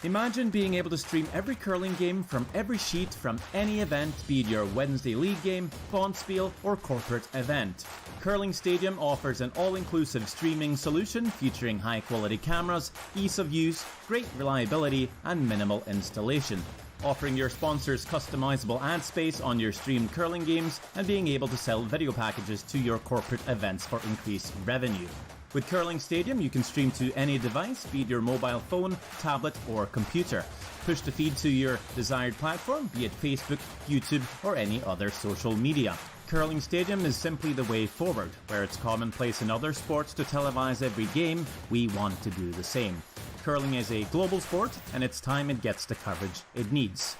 Imagine being able to stream every curling game from every sheet from any event, be it your Wednesday league game, bonspiel, or corporate event. Curling Stadium offers an all-inclusive streaming solution featuring high-quality cameras, ease of use, great reliability, and minimal installation. Offering your sponsors customizable ad space on your streamed curling games and being able to sell video packages to your corporate events for increased revenue. With Curling Stadium, you can stream to any device, be it your mobile phone, tablet, or computer. Push the feed to your desired platform, be it Facebook, YouTube, or any other social media. Curling Stadium is simply the way forward. Where it's commonplace in other sports to televise every game, we want to do the same. Curling is a global sport, and it's time it gets the coverage it needs.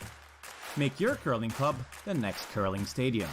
Make your curling club the next Curling Stadium.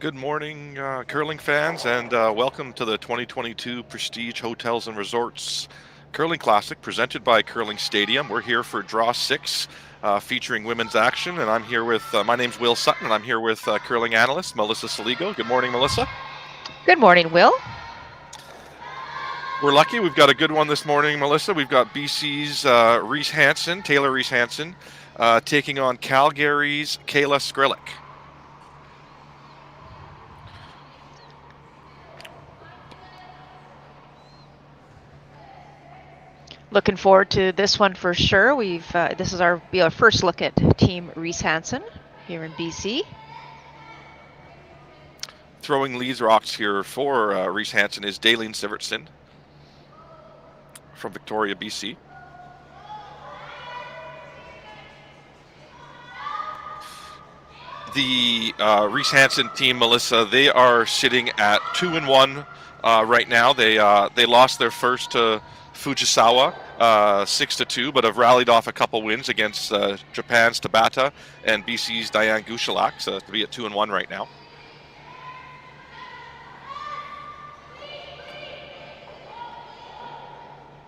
Good morning, curling fans, and welcome to the 2022 Prestige Hotels and Resorts Curling Classic presented by Curling Stadium. We're here for Draw 6 featuring women's action, and I'm here with, my name's Will Sutton, and I'm here with curling analyst Melissa Saligo. Good morning, Melissa. Good morning, Will. We're lucky. We've got a good one this morning, Melissa. We've got BC's Reese-Hansen, Taylor Reese-Hansen, taking on Calgary's Kayla Skrlik. Looking forward to this one for sure. This is our first look at Team Reese-Hansen here in BC. Throwing leads rocks here for Reese-Hansen is Daleen Sivertson from Victoria, BC. The Reese-Hansen team, Melissa, they are sitting at 2-1 right now. They lost their first to Fujisawa 6-2, but have rallied off a couple wins against Japan's Tabata and BC's Diane Gushalak, so to be at 2-1 right now.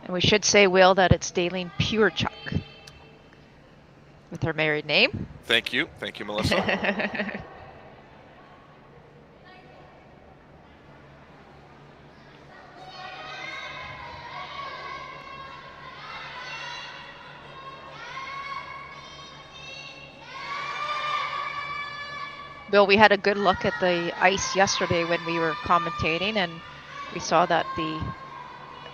And we should say, Will, that it's Daleen Purechuk with her married name. Thank you, Melissa. Bill, we had a good look at the ice yesterday when we were commentating, and we saw that the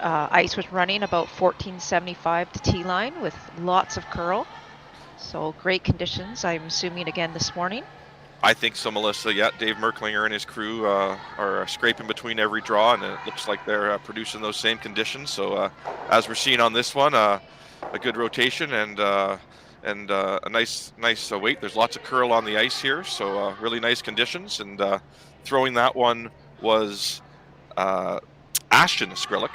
ice was running about 1475 to T-line with lots of curl. So great conditions, I'm assuming, again this morning. I think so, Melissa. Yeah, Dave Merklinger and his crew are scraping between every draw, and it looks like they're producing those same conditions. So as we're seeing on this one, a good rotation and a nice weight. There's lots of curl on the ice here, so really nice conditions. And throwing that one was Ashton Skrlik.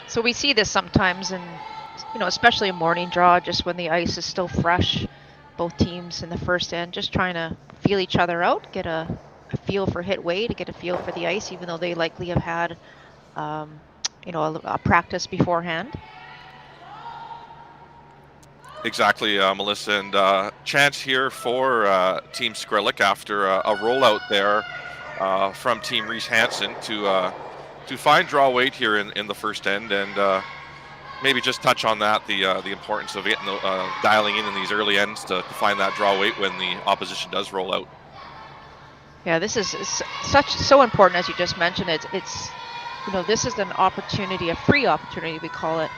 So we see this sometimes, and especially a morning draw, just when the ice is still fresh. Both teams in the first end just trying to feel each other out, get a feel for hit weight, get a feel for the ice, even though they likely have had a practice beforehand. Exactly, Melissa, and chance here for Team Skrlik after a rollout there from Team Reese-Hansen to find draw weight here in the first end, and maybe just touch on that, the importance of getting dialing in these early ends to find that draw weight when the opposition does roll out. Yeah, this is so important, as you just mentioned. It's this is an opportunity, a free opportunity we call it,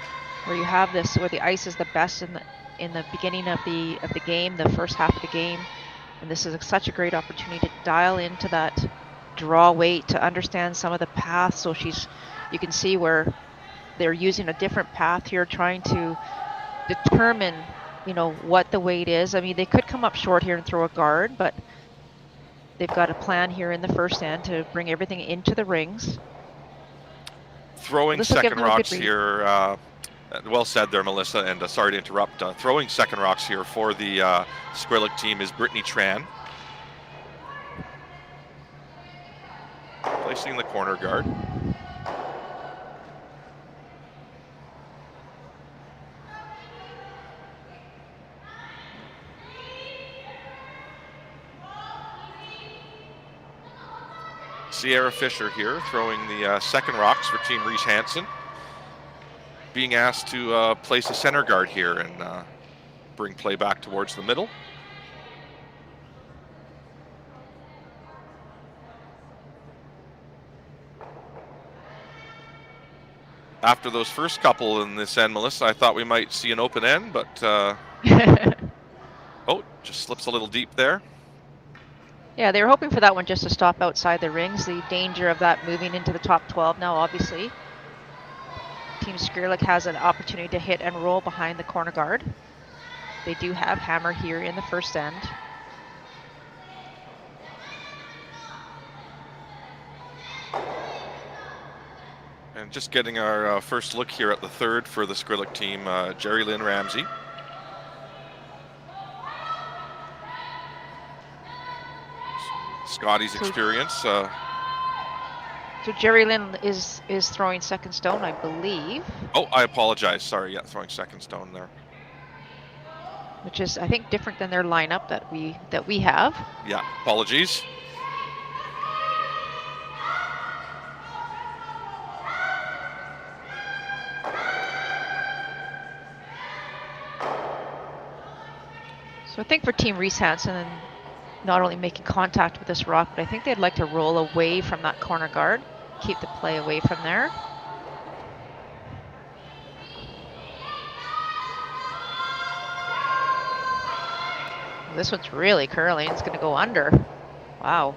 where you have this where the ice is the best in the beginning of the game, the first half of the game, and this is such a great opportunity to dial into that draw weight, to understand some of the paths. So you can see where they're using a different path here, trying to determine what the weight is. I mean, they could come up short here and throw a guard, but they've got a plan here in the first end to bring everything into the rings. Throwing second rocks here. Well said there, Melissa, and sorry to interrupt. Throwing second rocks here for the Skrlik team is Brittany Tran. Placing the corner guard. Sierra Fisher here throwing the second rocks for Team Reese-Hansen. Being asked to place a center guard here and bring play back towards the middle. After those first couple in this end, Melissa, I thought we might see an open end, but oh, just slips a little deep there. Yeah, they were hoping for that one just to stop outside the rings. The danger of that moving into the top 12 now, obviously. Team Skrlik has an opportunity to hit and roll behind the corner guard. They do have hammer here in the first end. And just getting our first look here at the third for the Skrlik team, Jerry Lynn Ramsey. Scotty's experience. So Jerry Lynn is throwing second stone, I believe. Oh, I apologize. Sorry, yeah, throwing second stone there. Which is, I think, different than their lineup that we have. Yeah, apologies. So I think for Team Reese-Hansen, and not only making contact with this rock, but I think they'd like to roll away from that corner guard, keep the play away from there. This one's really curling. It's going to go under. Wow.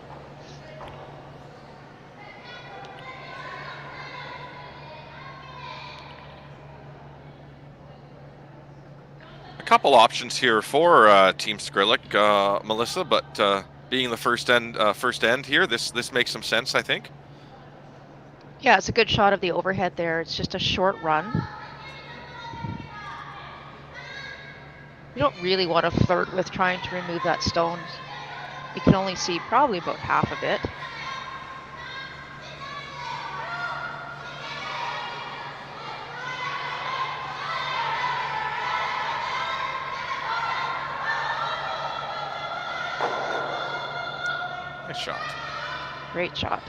A couple options here for Team Skrlik, Melissa, but being the first end here, this makes some sense, I think. Yeah, it's a good shot of the overhead there. It's just a short run. You don't really want to flirt with trying to remove that stone. You can only see probably about half of it. Nice shot. Great shot.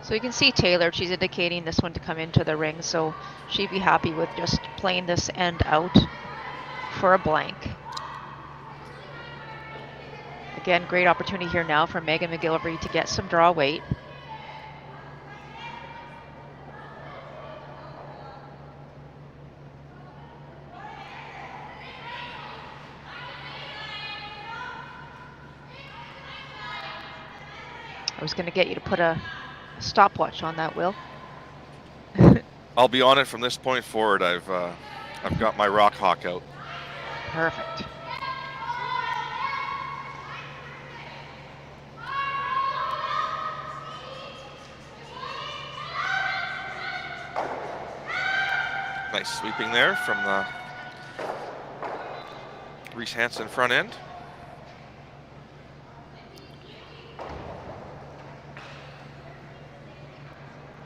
So you can see Taylor, she's indicating this one to come into the ring, so she'd be happy with just playing this end out for a blank. Again, great opportunity here now for Megan McGillivray to get some draw weight. I was going to get you to put a stopwatch on that, Will. I'll be on it from this point forward. I've got my rock hawk out. Perfect. Nice sweeping there from the Reese-Hansen front end.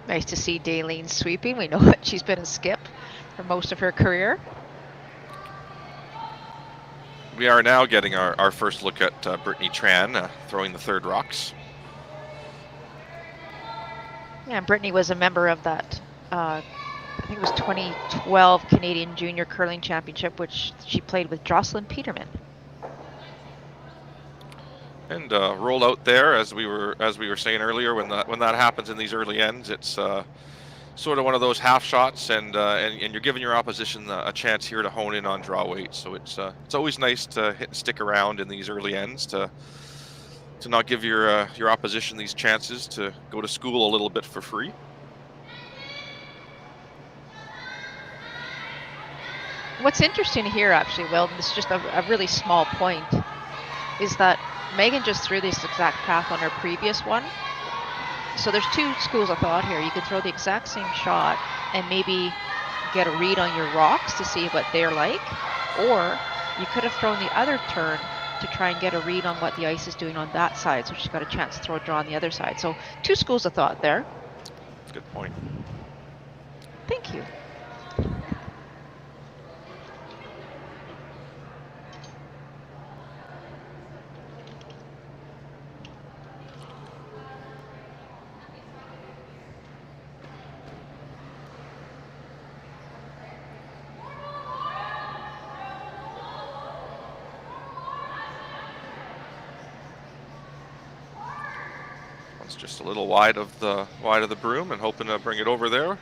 Nice to see Daleen sweeping. We know that she's been a skip for most of her career. We are now getting our first look at Brittany Tran throwing the third rocks. Yeah, and Brittany was a member of that, I think it was 2012 Canadian Junior Curling Championship, which she played with Jocelyn Peterman. And roll out there, as we were saying earlier, when that happens in these early ends, it's sort of one of those half shots, and you're giving your opposition a chance here to hone in on draw weight. So it's always nice to stick around in these early ends to not give your opposition these chances to go to school a little bit for free. What's interesting here, actually, Will, and this is just a really small point, is that Megan just threw this exact path on her previous one. So there's two schools of thought here. You could throw the exact same shot and maybe get a read on your rocks to see what they're like, or you could have thrown the other turn to try and get a read on what the ice is doing on that side, so she's got a chance to throw a draw on the other side. So two schools of thought there. Good point. Thank you. It's just a little wide of the broom, and hoping to bring it over there.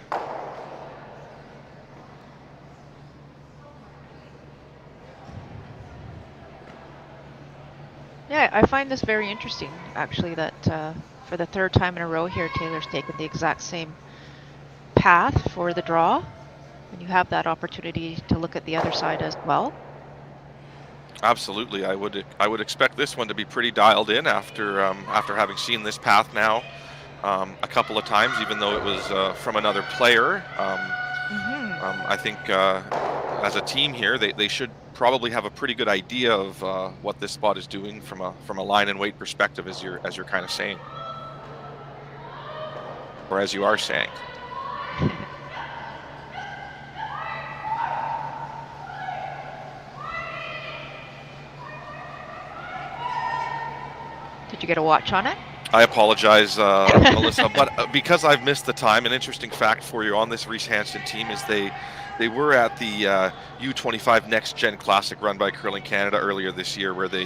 Yeah, I find this very interesting, actually, that for the third time in a row here, Taylor's taken the exact same path for the draw, and you have that opportunity to look at the other side as well. Absolutely, I would expect this one to be pretty dialed in after having seen this path now a couple of times, even though it was from another player. I think as a team here, they should probably have a pretty good idea of what this spot is doing from a line and weight perspective, as you're kind of saying, or as you are saying. Did you get a watch on it? I apologize, Melissa, but because I've missed the time, an interesting fact for you on this Reese-Hansen team is they were at the U25 Next Gen Classic run by Curling Canada earlier this year, where they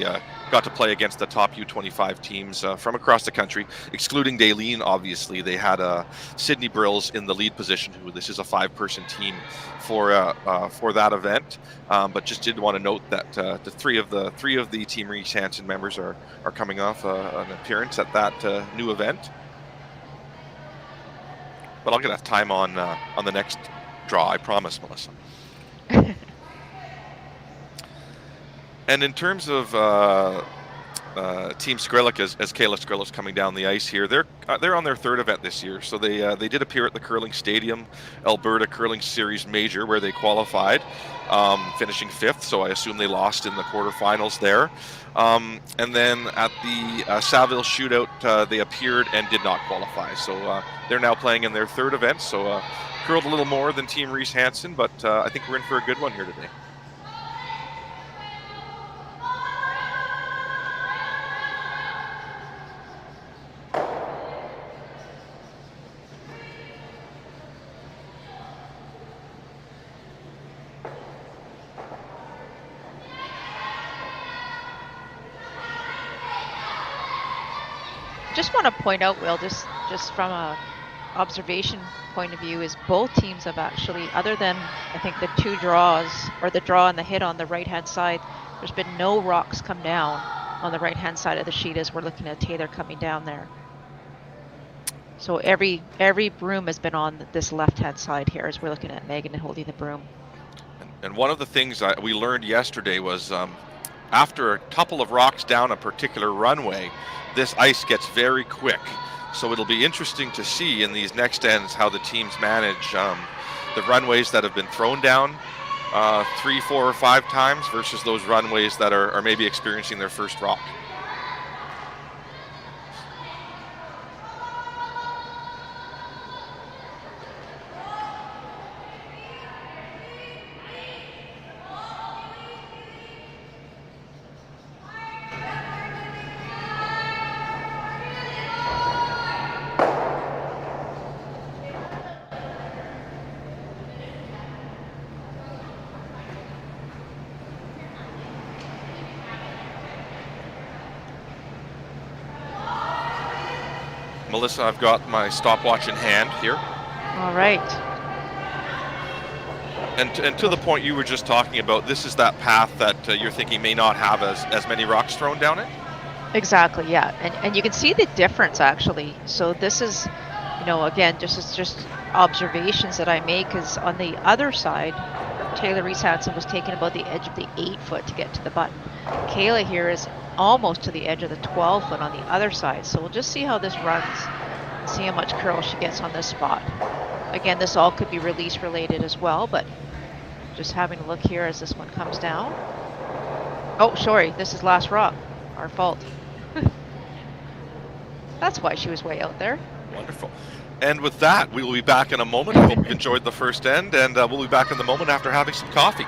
got to play against the top U25 teams from across the country, excluding Daleen, obviously. They had Sydney Brills in the lead position, who this is a 5-person team for that event, but just did want to note that the three of the Team Reese-Hansen members are coming off an appearance at that new event. But I'll get a time on the next draw, I promise, Melissa. And in terms of Team Skrlik, as Kayla Skrlik's coming down the ice here, they're on their third event this year. So they did appear at the Curling Stadium Alberta Curling Series Major, where they qualified, finishing 5th. So I assume they lost in the quarterfinals there. And then at the Saville Shootout, they appeared and did not qualify. So they're now playing in their third event. So curled a little more than Team Reese-Hansen, but I think we're in for a good one here today. Just want to point out, Will, just from a observation point of view, is both teams have actually, other than I think the two draws, or the draw and the hit on the right hand side, there's been no rocks come down on the right hand side of the sheet as we're looking at Taylor coming down there. So every broom has been on this left hand side here as we're looking at Megan holding the broom. And one of the things we learned yesterday was after a couple of rocks down a particular runway, this ice gets very quick. So it'll be interesting to see in these next ends how the teams manage the runways that have been thrown down 3, 4, or 5 times versus those runways that are maybe experiencing their first rock. Melissa, I've got my stopwatch in hand here. All right. And to the point you were just talking about, this is that path that you're thinking may not have as many rocks thrown down it? Exactly, yeah. And you can see the difference, actually. So this is, you know, again, just observations that I make, is on the other side, Taylor Reese-Hansen was taking about the edge of the 8-foot to get to the button. Kayla here is almost to the edge of the 12-foot on the other side. So we'll just see how this runs, see how much curl she gets on this spot. Again, this all could be release related as well, but just having a look here as this one comes down. Oh, sorry, this is last rock. Our fault. That's why she was way out there. Wonderful. And with that, we will be back in a moment. I hope you enjoyed the first end, and we'll be back in the moment after having some coffee.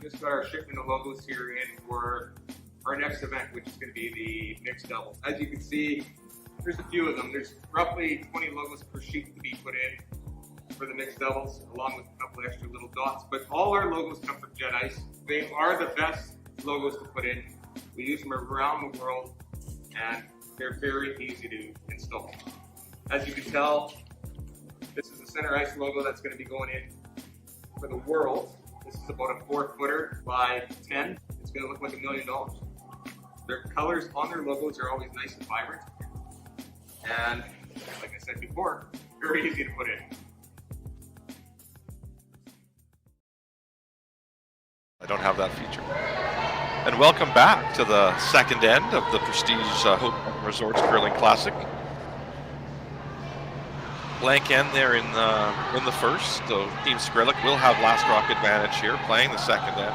Just got our shipment of logos here in for our next event, which is going to be the mixed doubles. As you can see, there's a few of them. There's roughly 20 logos per sheet to be put in for the mixed doubles, along with a couple extra little dots. But all our logos come from Jet Ice. They are the best logos to put in. We use them around the world, and they're very easy to install. As you can tell, this is the center ice logo that's going to be going in for the world. This is about a 4-footer by 10. It's going to look like $1 million. Their colors on their logos are always nice and vibrant. And like I said before, very easy to put in. I don't have that feature. And welcome back to the second end of the Prestige Hotel Resorts Curling Classic. Blank end there in the first, so Team Skrlik will have last rock advantage here, playing the second end.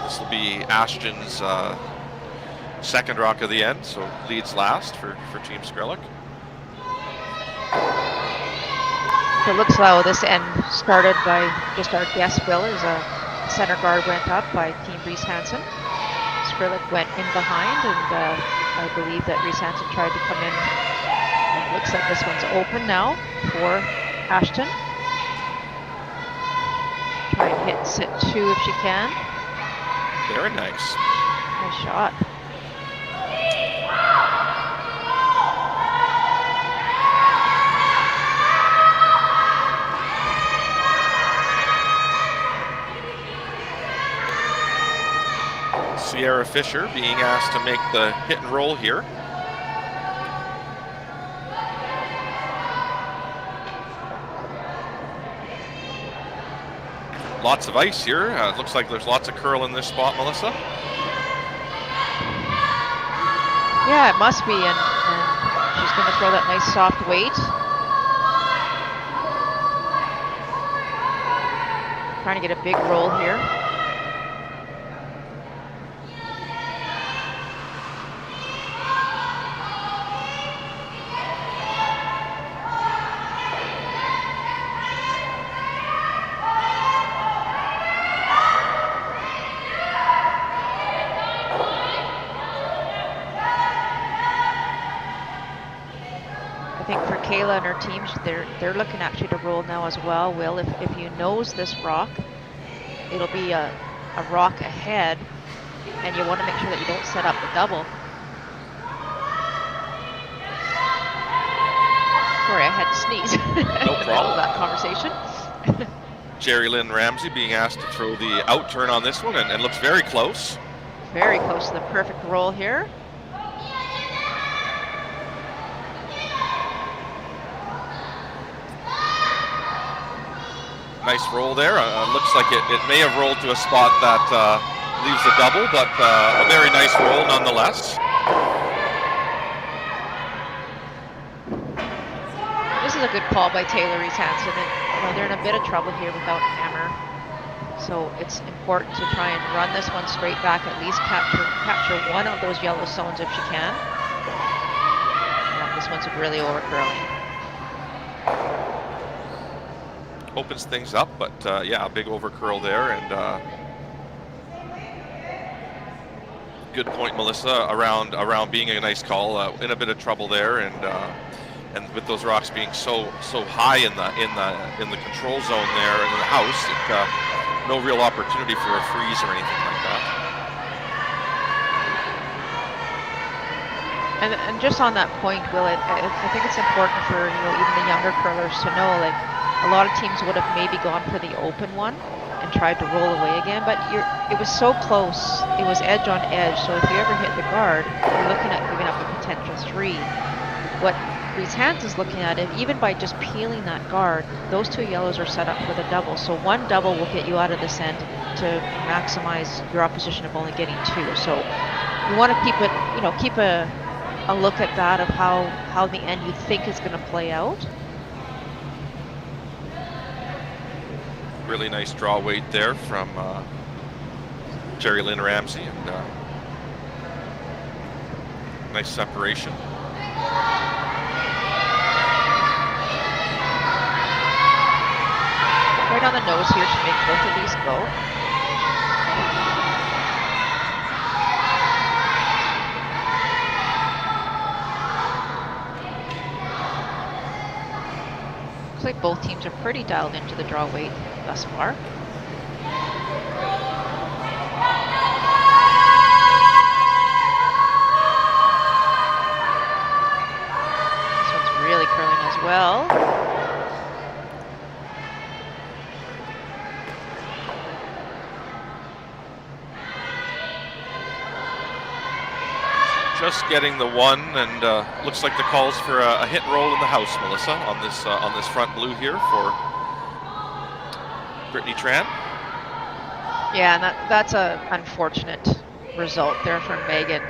This will be Ashton's second rock of the end, so leads last for Team Skrlik. It looks like this end started by just our guess, Will, as a center guard went up by Team Reese-Hansen. Skrlik went in behind, and I believe that Reese-Hansen tried to come in. And it looks like this one's open now for Ashton. Try and hit sit 2 if she can. Very nice. Nice shot. Sierra Fisher being asked to make the hit and roll here. Lots of ice here. It looks like there's lots of curl in this spot, Melissa. Yeah, it must be, and she's going to throw that nice soft weight. Trying to get a big roll here. Kayla and her team, they're looking actually to roll now as well. Will, if you nose this rock, it'll be a rock ahead, and you want to make sure that you don't set up the double. Sorry, I had to sneeze. No problem. That conversation. Jerry Lynn Ramsey being asked to throw the out turn on this one, and looks very close. Very close to the perfect roll here. Nice roll there. Looks like it may have rolled to a spot that leaves the double, but a very nice roll nonetheless. This is a good call by Taylor Reese-Hansen. They're in a bit of trouble here without hammer, so it's important to try and run this one straight back. At least capture one of those yellow zones if she can. Yeah, this one's really over curling. Opens things up, but yeah, a big over curl there, and good point, Melissa, around being a nice call. In a bit of trouble there, and with those rocks being so high in the control zone there in the house, no real opportunity for a freeze or anything like that. And just on that point, Will, I think it's important for even the younger curlers to know, like, a lot of teams would have maybe gone for the open one and tried to roll away again, but it was so close. It was edge on edge, so if you ever hit the guard, you're looking at giving up a potential 3. What Reese-Hansen's looking at, even by just peeling that guard, those 2 yellows are set up for the double. So one double will get you out of this end to maximize your opposition of only getting 2. So you want to keep a look at that of how the end you think is going to play out. Really nice draw weight there from Jerry Lynn Ramsey, and nice separation. Right on the nose here to make both of these go. Looks like both teams are pretty dialed into the draw weight thus far. This one's really curling as well. Just getting the one, and looks like the calls for a hit and roll in the house, Melissa, on this front blue here for Brittany Tran. Yeah, and that's a unfortunate result there from Megan.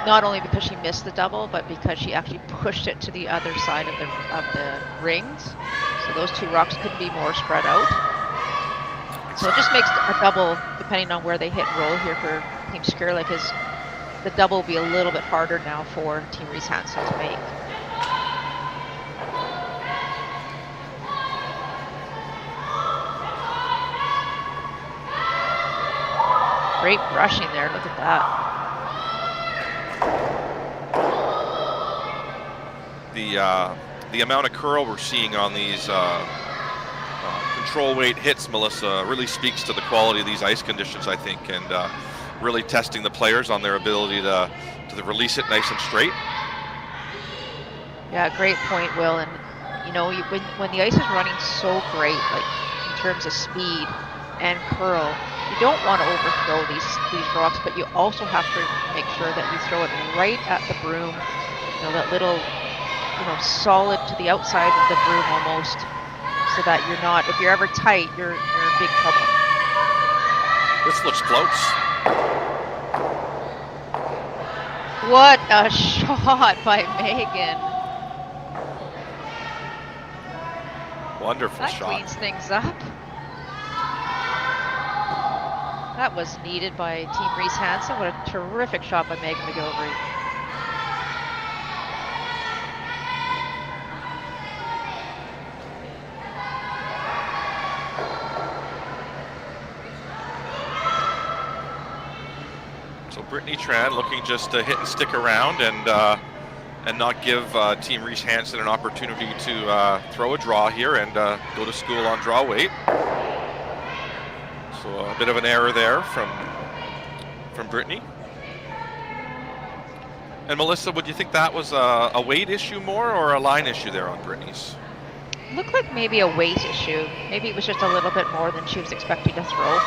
Not only because she missed the double, but because she actually pushed it to the other side of the rings. So those 2 rocks couldn't be more spread out. So it just makes a double, depending on where they hit and roll here for Team Skrlik, is the double will be a little bit harder now for Team Reese-Hansen to make. Great brushing there, look at that. The amount of curl we're seeing on these control weight hits, Melissa, really speaks to the quality of these ice conditions, I think, and really testing the players on their ability to release it nice and straight. Yeah, great point, Will. And when the ice is running so great, like in terms of speed, and curl. You don't want to overthrow these rocks, but you also have to make sure that you throw it right at the broom. You know, that little, solid to the outside of the broom almost, so that you're not, if you're ever tight, you're in big trouble. This looks close. What a shot by Megan. Wonderful That shot. cleans things up. That was needed by Team Reese-Hansen. What a terrific shot by Megan McGilvery. So Brittany Tran looking just to hit and stick around and not give Team Reese-Hansen an opportunity to throw a draw here and go to school on draw weight. So a bit of an error there from Brittany. And Melissa, would you think that was a weight issue more or a line issue there on Brittany's? Looked like maybe a weight issue. Maybe it was just a little bit more than she was expecting to throw.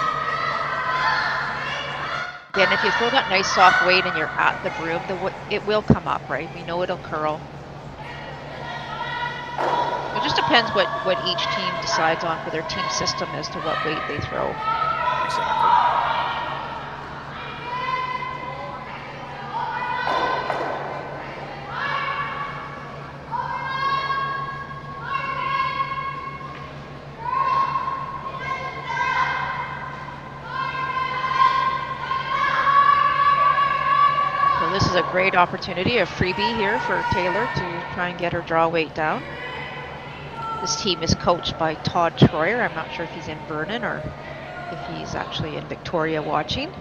Again, if you throw that nice soft weight and you're at the broom, it will come up, right? We know it'll curl. It just depends what each team decides on for their team system as to what weight they throw. Exactly. So this is a great opportunity, a freebie here for Taylor to try and get her draw weight down. This team is coached by Todd Troyer. I'm not sure if he's in Vernon or if he's actually in Victoria watching.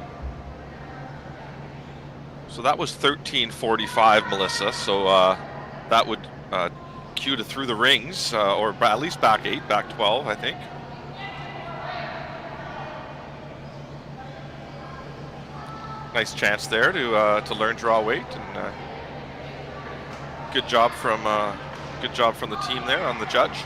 So that was 13:45, Melissa. So that would cue to through the rings, or at least back 8, back 12, I think. Nice chance there to learn draw weight, and good job from the team there on the judge.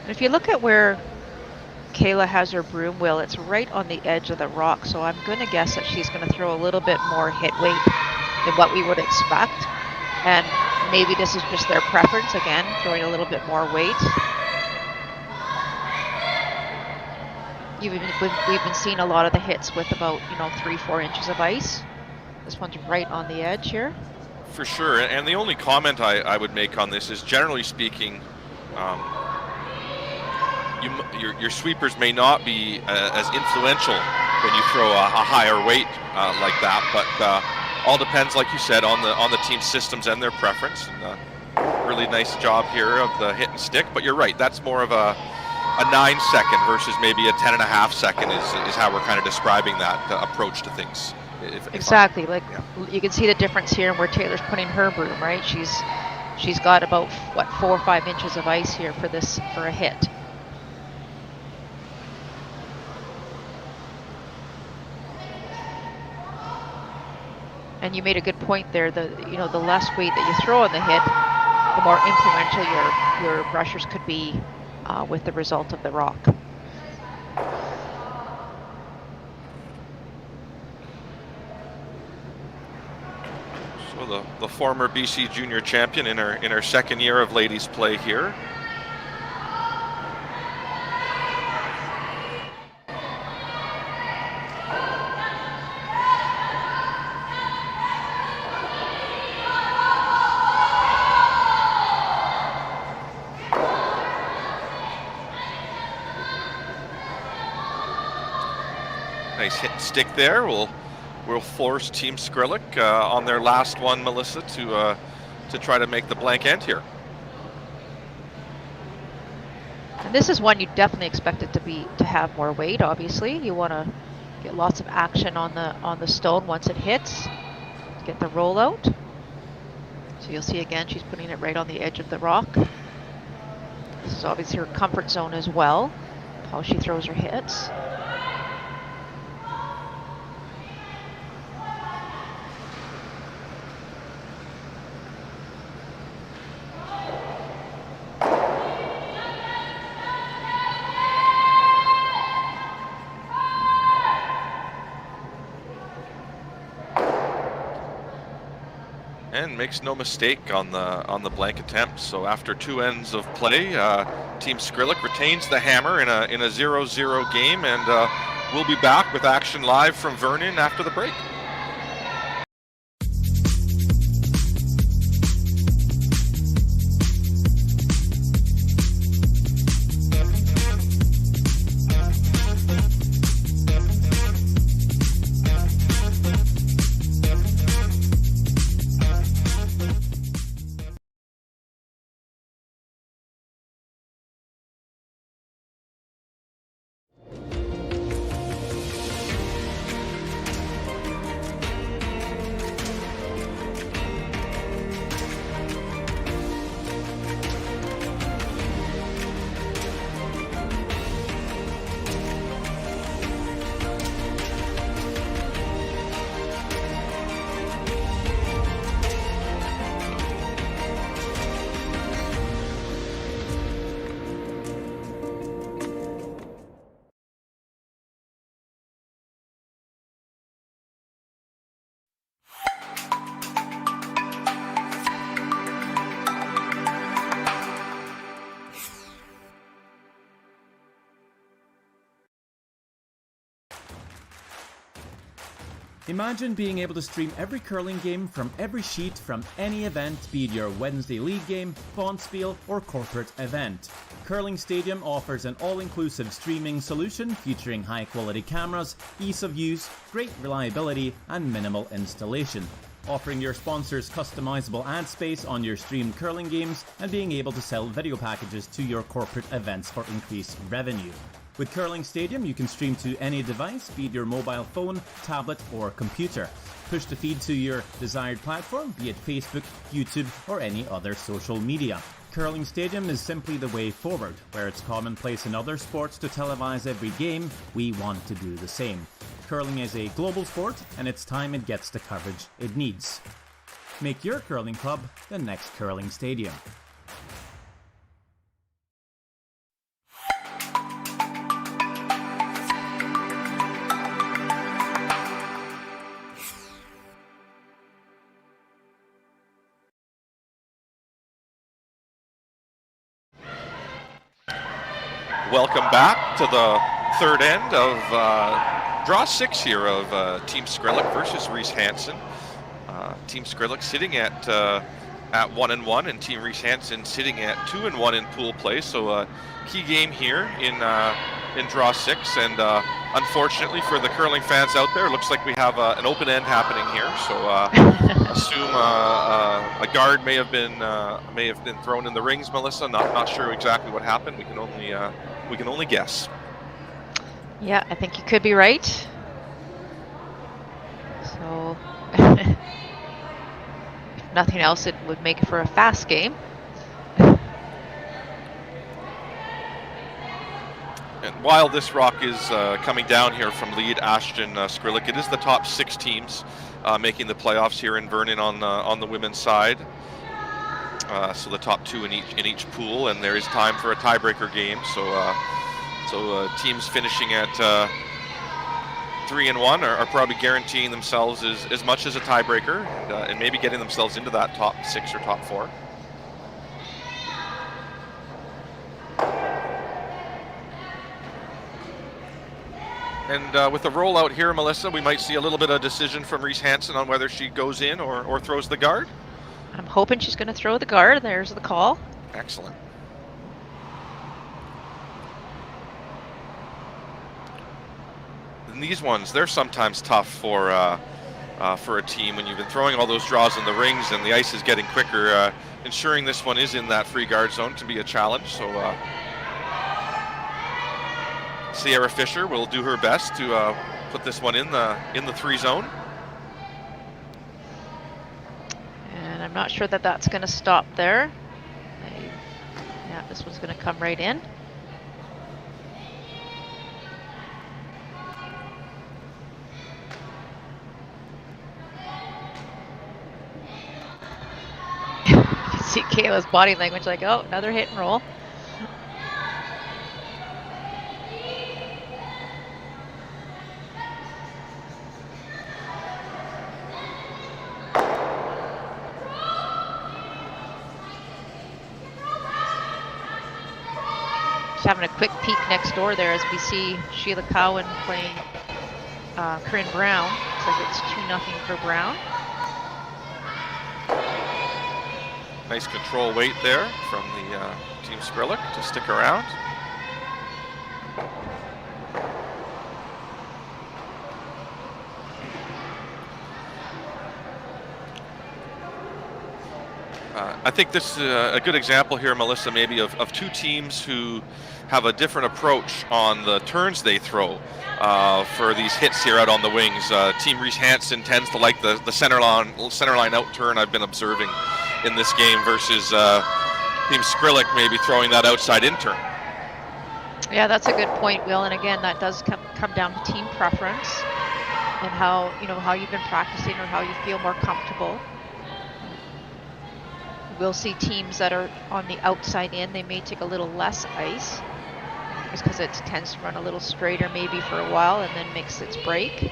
If you look at where Kayla has her broom wheel, it's right on the edge of the rock, so I'm going to guess that she's going to throw a little bit more hit weight than what we would expect. And maybe this is just their preference, again, throwing a little bit more weight. We've been seeing a lot of the hits with about 3-4 inches of ice. This one's right on the edge here. For sure, and the only comment I would make on this is, generally speaking, your sweepers may not be as influential when you throw a higher weight like that, but all depends, like you said, on the team systems and their preference. And really nice job here of the hit and stick. But you're right, that's more of a 9-second versus maybe a 10.5 second is how we're kind of describing that approach to things. Exactly. You can see the difference here where Taylor's putting her broom, right? She's got about 4 or 5 inches of ice here for a hit. And you made a good point there. The less weight that you throw on the hit, the more influential your brushers could be with the result of the rock. So the former BC Junior champion in her second year of ladies play here. Nice hit and stick there. We'll force Team Skrlik on their last one, Melissa, to try to make the blank end here. And this is one you definitely expect it to have more weight. Obviously, you want to get lots of action on the stone once it hits. Get the rollout. So you'll see again, she's putting it right on the edge of the rock. This is obviously her comfort zone as well, how she throws her hits. And makes no mistake on the blank attempt. So after 2 ends of play, Team Skrlik retains the hammer in a 0-0 game, and we'll be back with action live from Vernon after the break. Imagine being able to stream every curling game from every sheet from any event, be it your Wednesday league game, Bonspiel, or corporate event. Curling Stadium offers an all-inclusive streaming solution featuring high-quality cameras, ease of use, great reliability, and minimal installation. Offering your sponsors customizable ad space on your streamed curling games and being able to sell video packages to your corporate events for increased revenue. With Curling Stadium, you can stream to any device, be it your mobile phone, tablet, or computer. Push the feed to your desired platform, be it Facebook, YouTube, or any other social media. Curling Stadium is simply the way forward. Where it's commonplace in other sports to televise every game, we want to do the same. Curling is a global sport, and it's time it gets the coverage it needs. Make your curling club the next Curling Stadium. Welcome back to the third end of draw 6 here of Team Skrlik versus Reese-Hansen. Team Skrlik sitting at 1-1, and Team Reese-Hansen sitting at 2-1 in pool play. So a key game here in draw 6, and unfortunately for the curling fans out there, it looks like we have an open end happening here. So assume a guard may have been thrown in the rings, Melissa. Not sure exactly what happened. We can only guess. Yeah, I think you could be right. So, if nothing else, it would make for a fast game. And while this rock is coming down here from lead Ashton Skrlik, it is the top 6 teams making the playoffs here in Vernon on the women's side. So the top 2 in each pool, and there is time for a tiebreaker game. So teams finishing at 3-1 are probably guaranteeing themselves as much as a tiebreaker, and maybe getting themselves into that top 6 or top 4. And with the rollout here, Melissa, we might see a little bit of decision from Reese-Hansen on whether she goes in or throws the guard. I'm hoping she's going to throw the guard. There's the call. Excellent. And these ones, they're sometimes tough for a team when you've been throwing all those draws in the rings and the ice is getting quicker. Ensuring this one is in that free guard zone can be a challenge. So Sierra Fisher will do her best to put this one in the 3 zone. And I'm not sure that that's going to stop there. Yeah, this one's going to come right in. You can see Kayla's body language like, oh, another hit and roll. Just having a quick peek next door there as we see Sheila Cowan playing Corinne Brown. Looks like it's 2-0 for Brown. Nice control weight there from the Team Skrlik to stick around. I think this is a good example here, Melissa, maybe of two teams who have a different approach on the turns they throw for these hits here out on the wings. Team Reese-Hansen tends to like the center line out turn I've been observing in this game versus Team Skrlik maybe throwing that outside in turn. Yeah, that's a good point, Will. And again, that does come down to team preference and how you've been practicing or how you feel more comfortable. We'll see teams that are on the outside in, they may take a little less ice just because it tends to run a little straighter maybe for a while and then makes its break.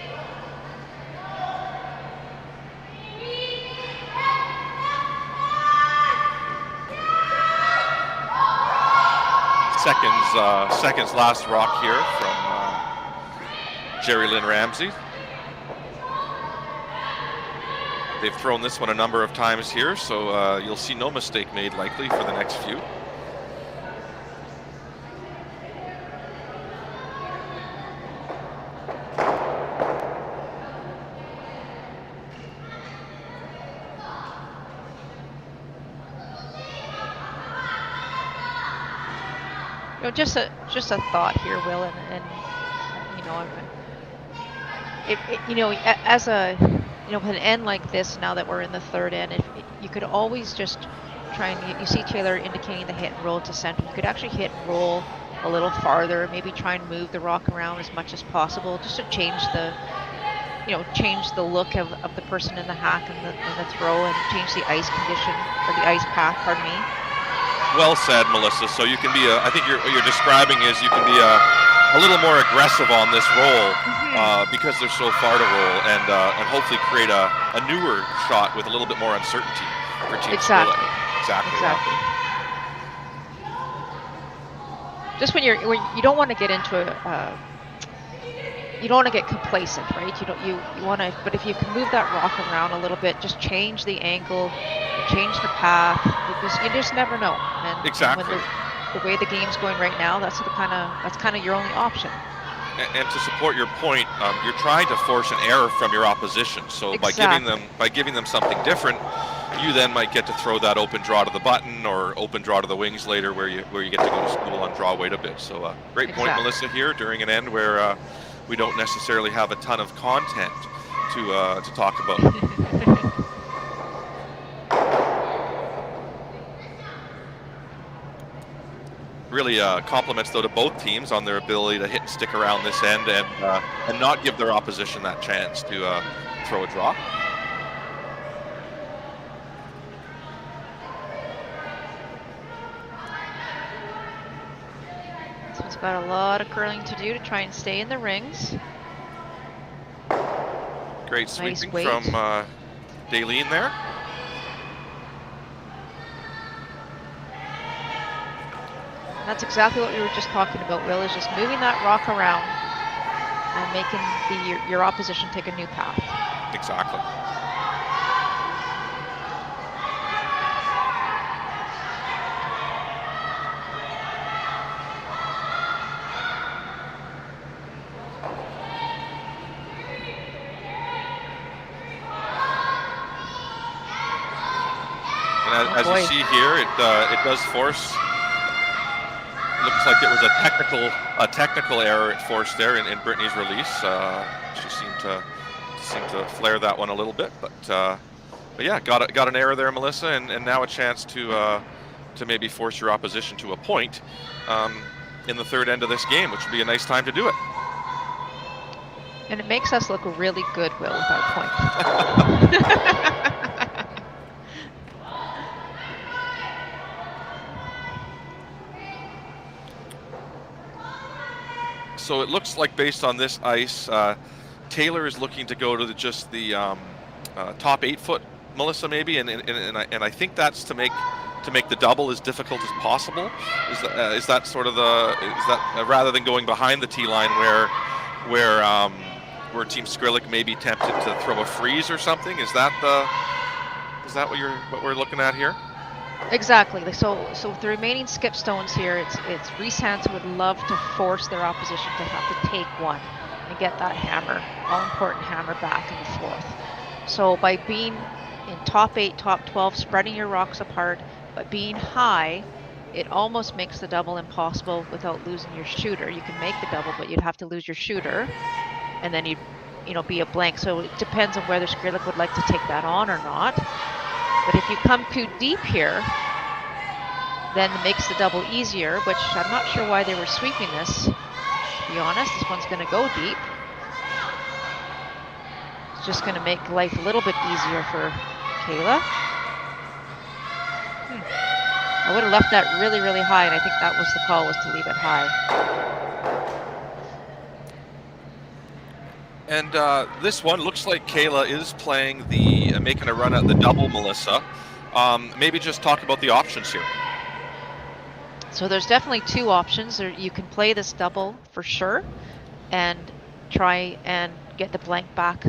Seconds last rock here from Jerry Lynn Ramsey. They've thrown this one a number of times here, so you'll see no mistake made likely for the next few. Just a thought here, Will, and as a with an end like this, now that we're in the third end, if you could always just try and you see Taylor indicating the hit and roll to center. You could actually hit and roll a little farther, maybe try and move the rock around as much as possible, just to change the look of the person in the hack and the throw, and change the ice condition or the ice path. Pardon me. Well said, Melissa. So you can be I think what you're describing is you can be a little more aggressive on this roll because there's so far to roll, and hopefully create a newer shot with a little bit more uncertainty for Team Exactly. Exactly. Just when you don't want to get into you don't want to get complacent, right? You want to, but if you can move that rock around a little bit, just change the angle, change the path, because you just never know. And exactly. And the way the game's going right now, that's kind of your only option. And to support your point, you're trying to force an error from your opposition. So exactly. by giving them something different, you then might get to throw that open draw to the button or open draw to the wings later, where you get to go to school on draw weight a bit. So great point, Melissa, here during an end where we don't necessarily have a ton of content to talk about. Really compliments, though, to both teams on their ability to hit and stick around this end and not give their opposition that chance to throw a draw. So it's got a lot of curling to do to try and stay in the rings. Great sweeping from Daleen there. That's exactly what we were just talking about, Will, is just moving that rock around and making your opposition take a new path. Exactly. And as you see here, it does force. Looks like it was a technical error it forced there in Brittany's release. She seemed to flare that one a little bit, but yeah, got an error there, Melissa, and now a chance to maybe force your opposition to a point in the third end of this game, which would be a nice time to do it. And it makes us look really good, Will, with our point. So it looks like, based on this ice, Taylor is looking to go to just the top 8 foot, Melissa, maybe, and I think that's to make to make the double as difficult as possible? Is that sort of rather than going behind the tee line where Team Skrlik may be tempted to throw a freeze or something? Is that what we're looking at here? Exactly. So with the remaining skip stones here, it's Reese-Hansen would love to force their opposition to have to take one and get that hammer, all important hammer back in the fourth. So by being in top 8, top 12, spreading your rocks apart, but being high, it almost makes the double impossible without losing your shooter. You can make the double, but you'd have to lose your shooter, and then you'd be a blank. So it depends on whether Skrlik would like to take that on or not. But if you come too deep here, then it makes the double easier, which I'm not sure why they were sweeping this. To be honest, this one's going to go deep. It's just going to make life a little bit easier for Kayla. I would have left that really, really high, and I think that was the call, was to leave it high. And this one looks like Kayla is playing making a run at the double, Melissa. Maybe just talk about the options here. So there's definitely two options. You can play this double for sure and try and get the blank back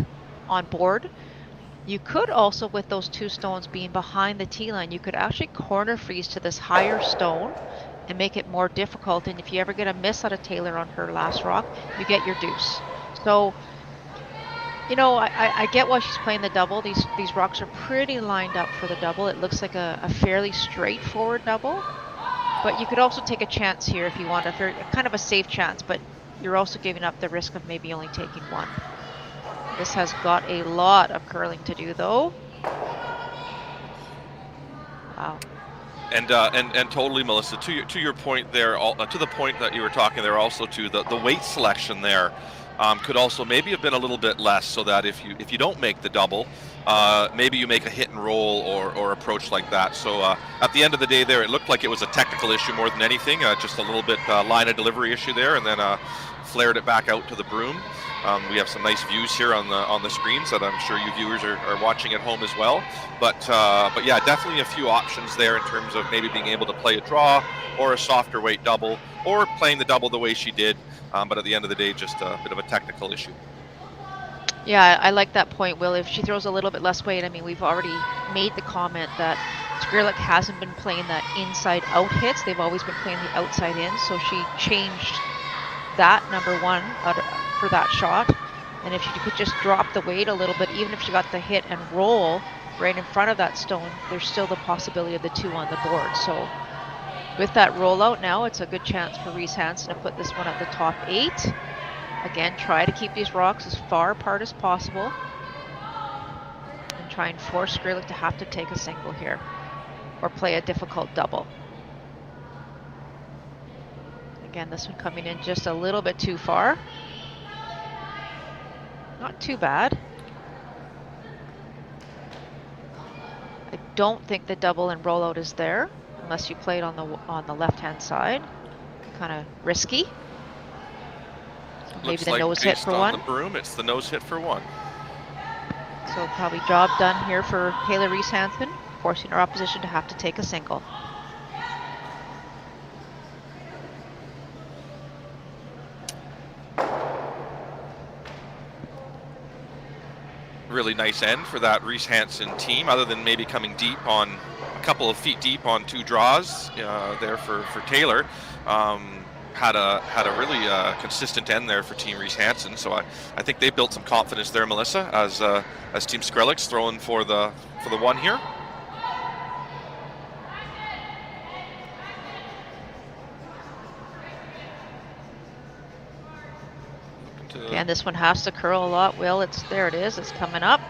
on board. You could also, with those two stones being behind the tee line, you could actually corner freeze to this higher stone and make it more difficult. And if you ever get a miss out of Taylor on her last rock, you get your deuce. So, I get why she's playing the double. These rocks are pretty lined up for the double. It looks like a fairly straightforward double. But you could also take a chance here if you want, kind of a safe chance, but you're also giving up the risk of maybe only taking one. This has got a lot of curling to do, though. Wow. And totally, Melissa, to your point there, to the point that you were talking there, also to the weight selection there could also maybe have been a little bit less, so that if you don't make the double, maybe you make a hit and roll or approach like that. So at the end of the day there, it looked like it was a technical issue more than anything, just a little bit line of delivery issue there, and then flared it back out to the broom. We have some nice views here on the screens that I'm sure you viewers are watching at home as well. But yeah, definitely a few options there in terms of maybe being able to play a draw or a softer weight double, or playing the double the way she did. But at the end of the day, just a bit of a technical issue. Yeah, I like that point, Will. If she throws a little bit less weight, I mean, we've already made the comment that Skrlik hasn't been playing that inside-out hits. They've always been playing the outside-in, so she changed that, number one, for that shot. And if she could just drop the weight a little bit, even if she got the hit and roll right in front of that stone, there's still the possibility of the two on the board. So with that rollout now, it's a good chance for Reese-Hansen to put this one at the top 8. Again, try to keep these rocks as far apart as possible and try and force Skrlik to have to take a single here or play a difficult double. Again, this one coming in just a little bit too far. Not too bad. I don't think the double and rollout is there unless you play it on the left-hand side. Kind of risky. Maybe the nose hit for one. On the broom, it's the nose hit for one. So probably job done here for Kayla Reese-Hansen, forcing her opposition to have to take a single. Really nice end for that Reese-Hansen team, other than maybe coming deep on a couple of feet deep on two draws there for Taylor. Had a really consistent end there for Team Reese-Hansen, so I think they built some confidence there, Melissa, as Team Skrlik's throwing for the one here. And this one has to curl a lot. Will, there it is. It's coming up.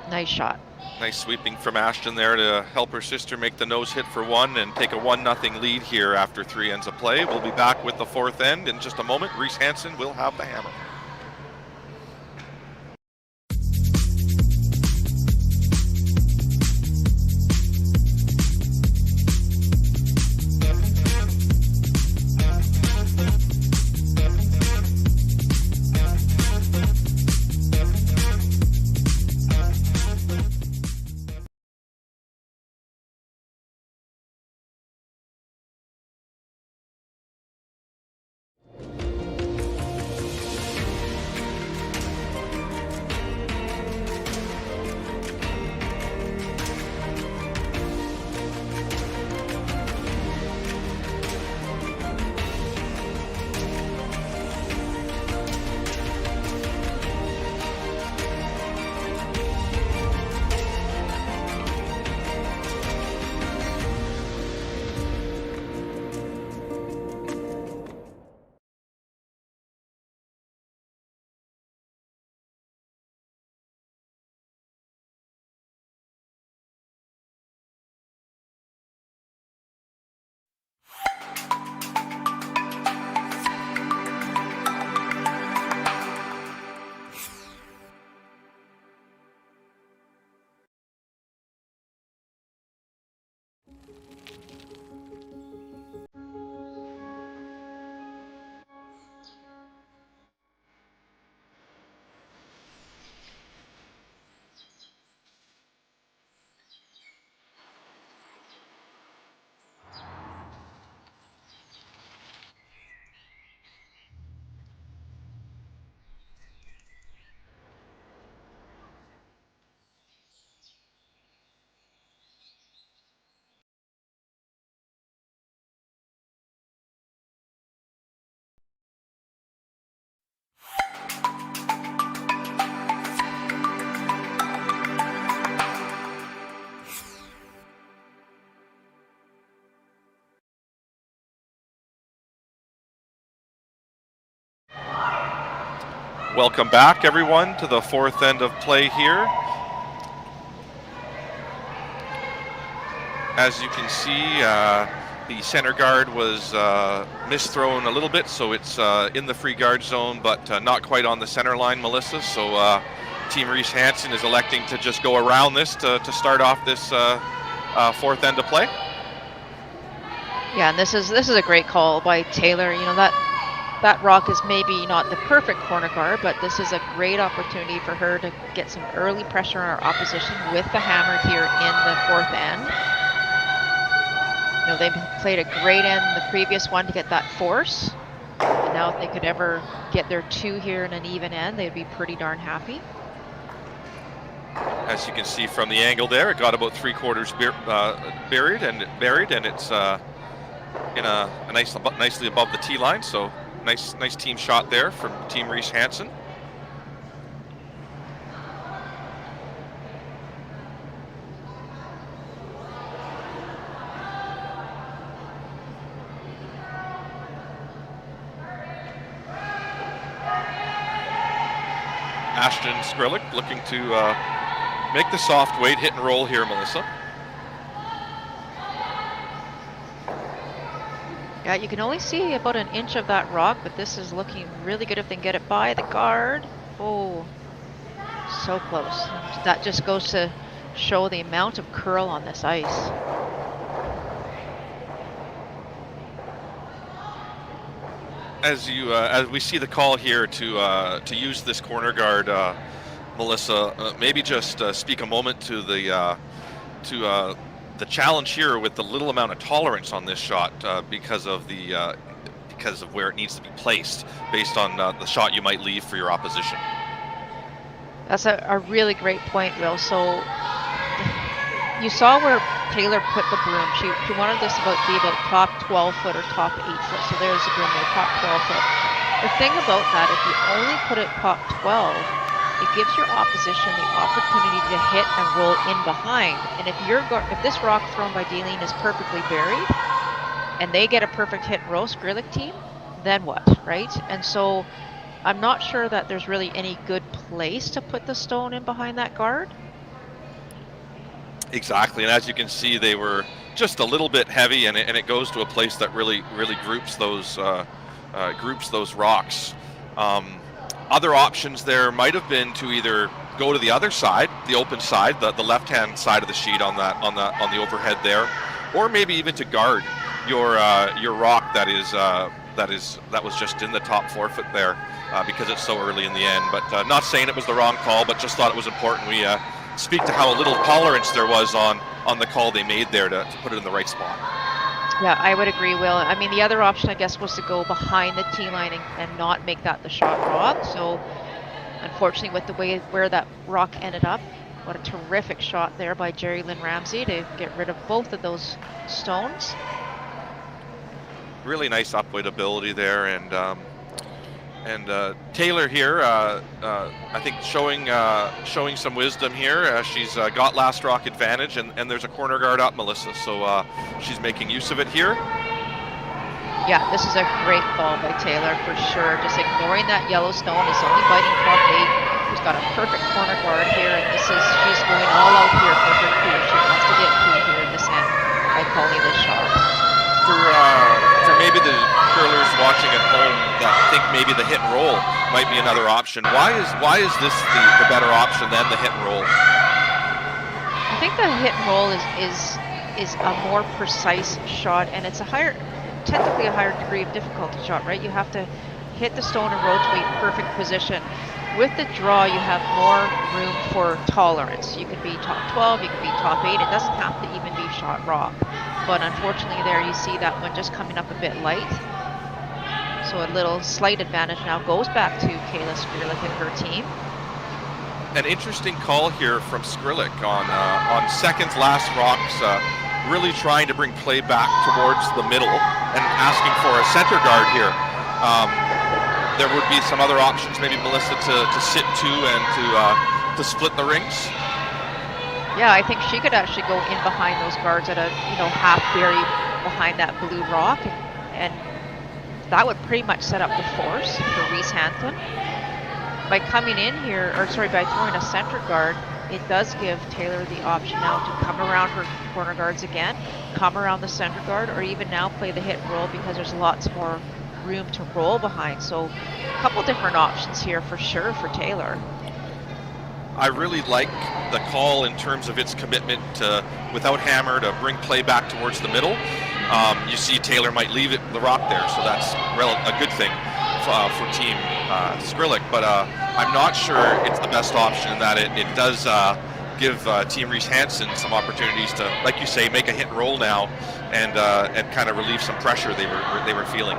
Nice shot. Nice sweeping from Ashton there to help her sister make the nose hit for one and take a 1-0 lead here after 3 ends of play. We'll be back with the 4th end in just a moment. Reese-Hansen will have the hammer. Welcome back, everyone, to the fourth end of play here. As you can see, the center guard was misthrown a little bit, so it's in the free guard zone, but not quite on the center line, Melissa. So Team Reese-Hansen is electing to just go around this to start off this fourth end of play. Yeah, and this is a great call by Taylor. You know, that rock is maybe not the perfect corner guard, but this is a great opportunity for her to get some early pressure on our opposition with the hammer here in the fourth end. You know, they played a great end in the previous one to get that force. And now if they could ever get their 2 here in an even end, they'd be pretty darn happy. As you can see from the angle there, it got about 3/4 buried, and it's in a nicely above the tee line. So nice team shot there from Team Reese-Hansen. Skrlik looking to make the soft weight hit and roll here, Melissa. Yeah, you can only see about an inch of that rock, but this is looking really good if they can get it by the guard. Oh, so close. That just goes to show the amount of curl on this ice. As we see the call here to use this corner guard, Melissa, maybe just speak a moment to the challenge here with the little amount of tolerance on this shot because of where it needs to be placed based on the shot you might leave for your opposition. That's a really great point, Will. So you saw where Taylor put the broom. She wanted this to be about top 12 foot or top 8 foot. So there's the broom there, top 12 foot. The thing about that, if you only put it top 12, it gives your opposition the opportunity to hit and roll in behind. And if this rock thrown by Dealing is perfectly buried, and they get a perfect hit and roll, Skrlik team, then what, right? And so I'm not sure that there's really any good place to put the stone in behind that guard. Exactly, and as you can see, they were just a little bit heavy, and it goes to a place that really groups those rocks. Other options there might have been to either go to the other side, the open side, the left-hand side of the sheet on the overhead there, or maybe even to guard your rock that was just in the top 4 foot there because it's so early in the end. But not saying it was the wrong call, but just thought it was important we speak to how little tolerance there was on the call they made there to put it in the right spot. Yeah, I would agree, Will. I mean, the other option, I guess, was to go behind the tee line and not make that the shot rock. So, unfortunately, with the way where that rock ended up, what a terrific shot there by Jerry Lynn Ramsey to get rid of both of those stones. Really nice upweight ability there, and Taylor here, I think showing some wisdom here. She's got last rock advantage, and there's a corner guard up, Melissa, so she's making use of it here. Yeah, this is a great call by Taylor for sure. Just ignoring that yellow stone. It's only biting top 8. She's got a perfect corner guard here, and she's going all out here for her coup. She wants to get coup here in this end by calling this shot. For maybe the curlers watching at home that think maybe the hit and roll might be another option. Why is this the better option than the hit and roll? I think the hit and roll is a more precise shot, and it's technically a higher degree of difficulty shot, right? You have to hit the stone and rotate perfect position. With the draw, you have more room for tolerance. You could be top 12, you could be top 8. It doesn't have to even be shot rock. But unfortunately there you see that one just coming up a bit light. So a little slight advantage now goes back to Kayla Skrlik and her team. An interesting call here from Skrlik on seconds last rocks, really trying to bring play back towards the middle and asking for a center guard here. There would be some other options, maybe Melissa, to sit to and to split the rings. Yeah, I think she could actually go in behind those guards at a half bury behind that blue rock, and that would pretty much set up the force for Reese-Hansen. by coming in here, or sorry, by throwing a center guard, it does give Taylor the option now to come around her corner guards again, come around the center guard, or even now play the hit and roll because there's lots more room to roll behind. So a couple different options here for sure for Taylor. I really like the call in terms of its commitment to, without hammer, to bring play back towards the middle. You see Taylor might leave the rock there, so that's a good thing for Team Skrlik, but I'm not sure it's the best option in that it does give Team Reese-Hansen some opportunities to, like you say, make a hit and roll now and kind of relieve some pressure they were feeling.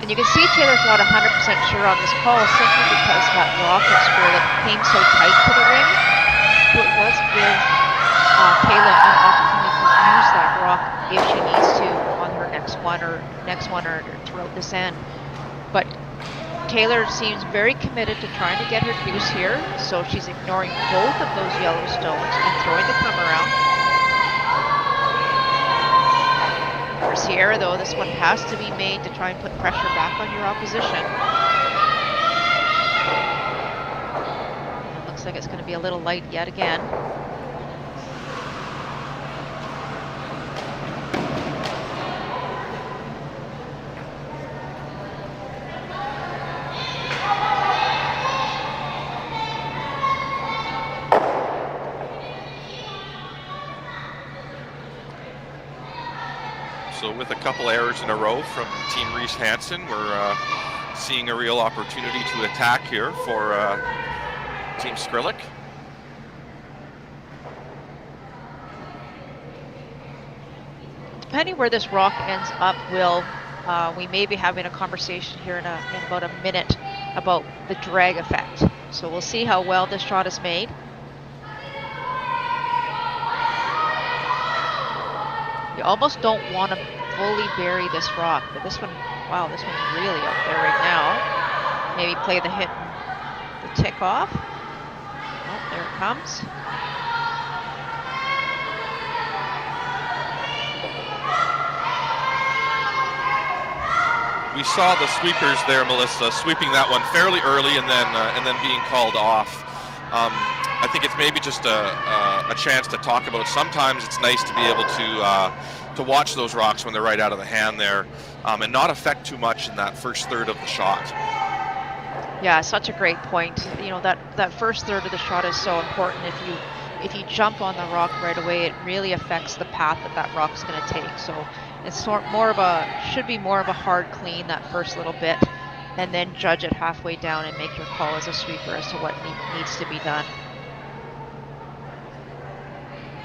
And you can see Taylor's not 100% sure on this call simply because that rock at Skrlik came so tight to the ring. So it does give Kayla an opportunity to use that rock if she needs to on her next one or throughout this end. But Taylor seems very committed to trying to get her deuce here, so she's ignoring both of those yellow stones and throwing the come around. For Sierra, though, this one has to be made to try and put pressure back on your opposition. It looks like it's going to be a little light yet again. So with a couple errors in a row from Team Reese-Hansen, we're seeing a real opportunity to attack here for Team Skrlik. Depending where this rock ends up, we may be having a conversation here in about a minute about the drag effect. So we'll see how well this shot is made. You almost don't want to fully bury this rock, but this one, wow, this one's really up there right now. Maybe play the hit and the tick off. Oh, there it comes. We saw the sweepers there, Melissa, sweeping that one fairly early and then being called off. I think it's maybe just a chance to talk about it. Sometimes it's nice to be able to watch those rocks when they're right out of the hand there, and not affect too much in that first third of the shot. Yeah, such a great point. You know, that first third of the shot is so important. If you jump on the rock right away, it really affects the path that rock's going to take. So it's should be more of a hard clean that first little bit, and then judge it halfway down and make your call as a sweeper as to what needs to be done.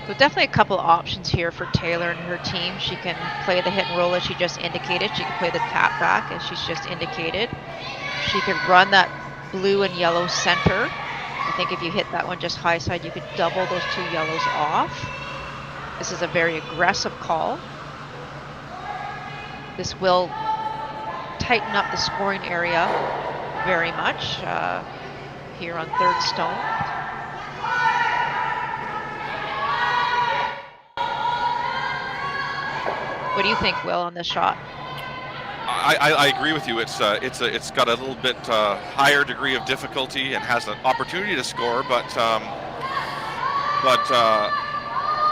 So definitely a couple of options here for Taylor and her team. She can play the hit and roll as she just indicated. She can play the tap back as she's just indicated. She could run that blue and yellow center. I think if you hit that one just high side, you could double those two yellows off. This is a very aggressive call. This will tighten up the scoring area very much here on third stone. What do you think, Will, on this shot? I agree with you. It's got a little bit higher degree of difficulty and has an opportunity to score, but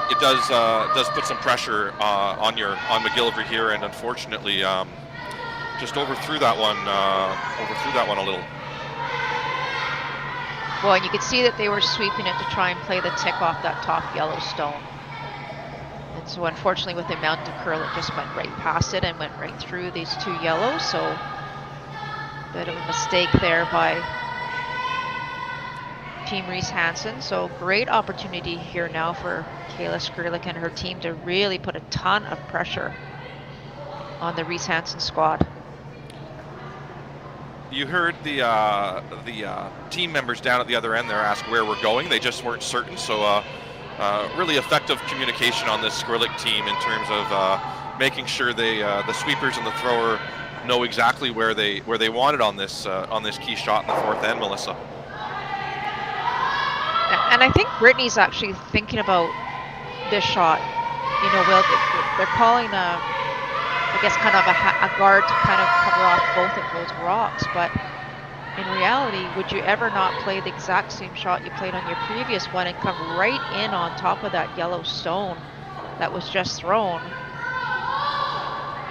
it does put some pressure on McGillivray here, and unfortunately just overthrew that one a little. Well, and you could see that they were sweeping it to try and play the tick off that top yellow stone. And so unfortunately with the amount of curl, it just went right past it and went right through these two yellows. So a bit of a mistake there by Team Reese-Hansen. So great opportunity here now for Kayla Skrlik and her team to really put a ton of pressure on the Reese-Hansen squad. You heard the team members down at the other end there ask where we're going. They just weren't certain. So really effective communication on this Skrlik team in terms of making sure the sweepers and the thrower know exactly where they want it on this key shot in the fourth end, Melissa. And I think Brittany's actually thinking about this shot. You know, Will, they're calling a I guess, kind of a guard to kind of cover off both of those rocks. But in reality, would you ever not play the exact same shot you played on your previous one and come right in on top of that yellow stone that was just thrown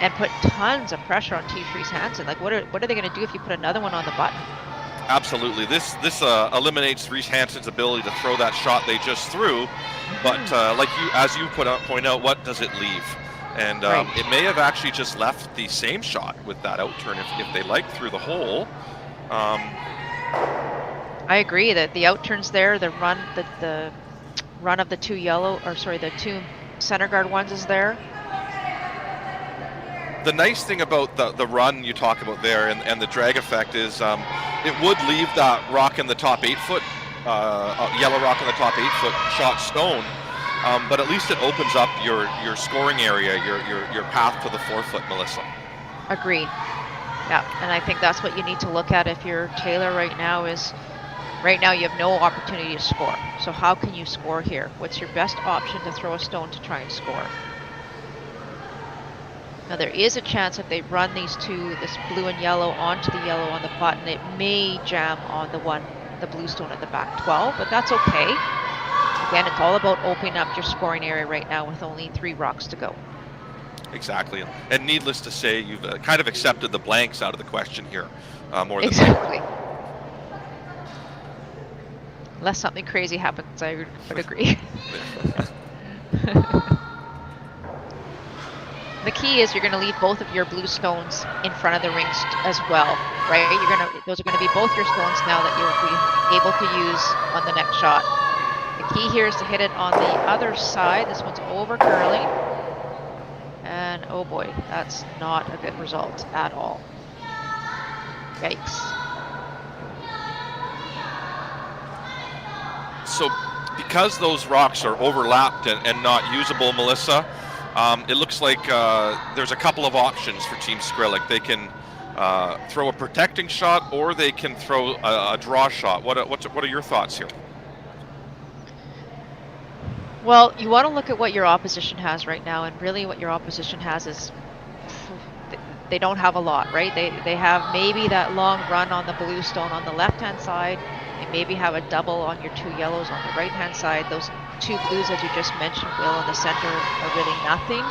and put tons of pressure on Team Reese-Hansen? Like, what are they going to do if you put another one on the button? Absolutely. This eliminates Reese-Hansen's ability to throw that shot they just threw. But like as you point out, what does it leave? And Right. it may have actually just left the same shot with that outturn if they like through the hole. I agree that the outturns there, the run of the the two center guard ones is there. The nice thing about the run you talk about there and the drag effect is it would leave that rock in the top 8 foot, yellow rock in the top 8 foot shot stone, but at least it opens up your scoring area, your path to the 4 foot, Melissa. Agree. Yeah, and I think that's what you need to look at if you're Taylor right now is, right now you have no opportunity to score. So how can you score here? What's your best option to throw a stone to try and score? Now there is a chance if they run these two, this blue and yellow onto the yellow on the button, it may jam on the blue stone at the back 12, but that's okay. Again, it's all about opening up your scoring area right now with only 3 rocks to go. Exactly, and needless to say, you've kind of accepted the blanks out of the question here more than Exactly. Unless something crazy happens, I would agree. The key is you're going to leave both of your blue stones in front of the rings as well, right? Those are going to be both your stones now that you'll be able to use on the next shot. The key here is to hit it on the other side. This one's over curling. And oh boy, that's not a good result at all. Yikes. So because those rocks are overlapped and not usable, Melissa, it looks like there's a couple of options for Team Skrlik. They can throw a protecting shot, or they can throw a draw shot. What are your thoughts here? Well, you want to look at what your opposition has right now, and really what your opposition has is they don't have a lot, right? They have maybe that long run on the blue stone on the left-hand side. They maybe have a double on your 2 yellows on the right-hand side. Those 2 blues, as you just mentioned, Will, in the center are really nothing.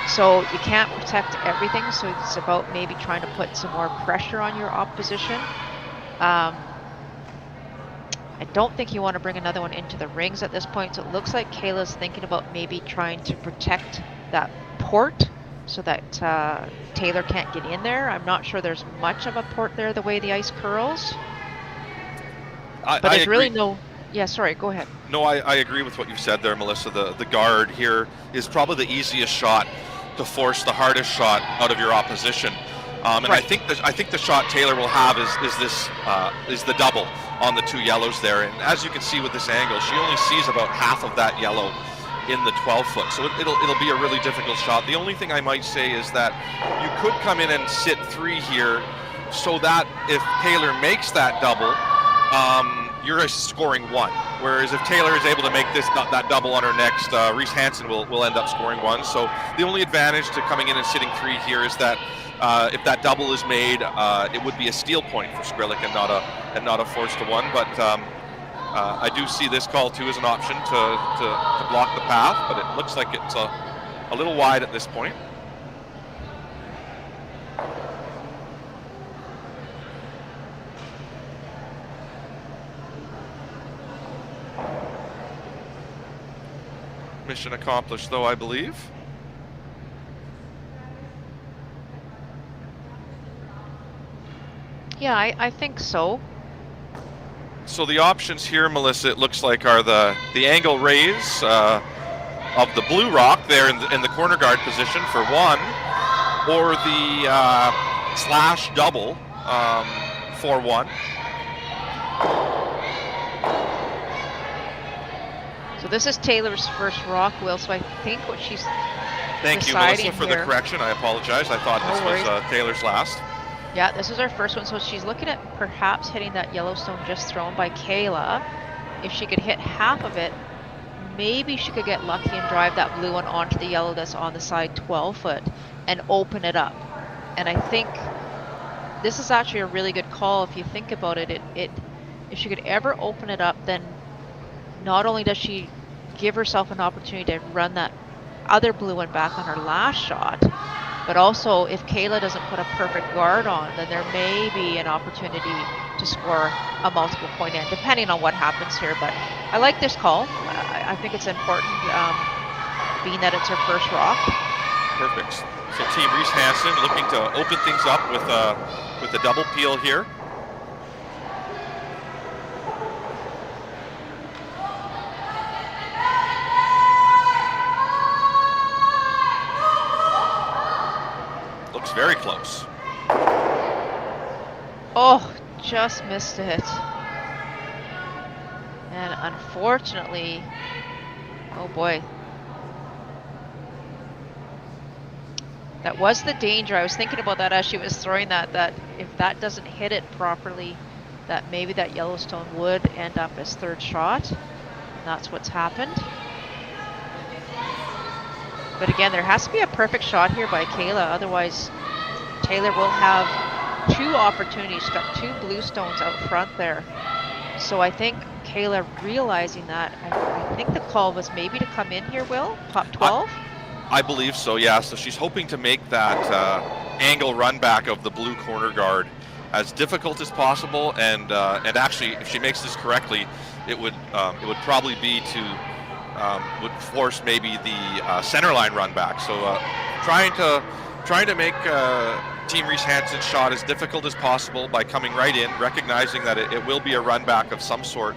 So you can't protect everything, so it's about maybe trying to put some more pressure on your opposition. I don't think you want to bring another one into the rings at this point, so it looks like Kayla's thinking about maybe trying to protect that port so that Taylor can't get in there. I'm not sure there's much of a port there the way the ice curls. But there's really no... Yeah, sorry, go ahead. No, I agree with what you said there, Melissa. The guard here is probably the easiest shot to force the hardest shot out of your opposition. And Right. I think the shot Taylor will have is the double on the 2 yellows there. And as you can see with this angle, she only sees about half of that yellow in the 12 foot. So it'll be a really difficult shot. The only thing I might say is that you could come in and sit 3 here, so that if Taylor makes that double, you're scoring 1. Whereas if Taylor is able to make that double on her next, Reese-Hansen will end up scoring 1. So the only advantage to coming in and sitting 3 here is that if that double is made, it would be a steal point for Skrlik and not a force to 1. But I do see this call too as an option to block the path, but it looks like it's a little wide at this point. Mission accomplished, though, I believe. Yeah, I think so. So the options here, Melissa, it looks like are the angle raise of the blue rock there in the corner guard position for 1, or the slash double for 1. So this is Taylor's first rock, Will, so I think what she's Thank you, deciding Melissa, for here, the correction. I apologize. I thought No this was Taylor's last. Yeah, this is our first one, so she's looking at perhaps hitting that Yellowstone just thrown by Kayla. If she could hit half of it, maybe she could get lucky and drive that blue one onto the yellow that's on the side 12 foot and open it up. And I think this is actually a really good call if you think about it. If she could ever open it up, then not only does she give herself an opportunity to run that other blue one back on her last shot, but also if Kayla doesn't put a perfect guard on, then there may be an opportunity to score a multiple point end, depending on what happens here. But I like this call. I think it's important, being that it's her first rock. Perfect. So Team Reese-Hansen looking to open things up with a double peel here. Looks very close. Oh, just missed it. And unfortunately, oh boy. That was the danger. I was thinking about that as she was throwing that if that doesn't hit it properly, that maybe that Yellowstone would end up as third shot. And that's what's happened. But again, there has to be a perfect shot here by Kayla, otherwise Taylor will have 2 opportunities. She's got 2 blue stones out front there. So I think Kayla realizing that, I think the call was maybe to come in here, Will, top 12? I believe so, yeah. So she's hoping to make that angle run back of the blue corner guard as difficult as possible, and actually, if she makes this correctly, it would probably be to would force maybe the center line run back. So trying to make Team Reese-Hansen's shot as difficult as possible by coming right in, recognizing that it will be a run back of some sort.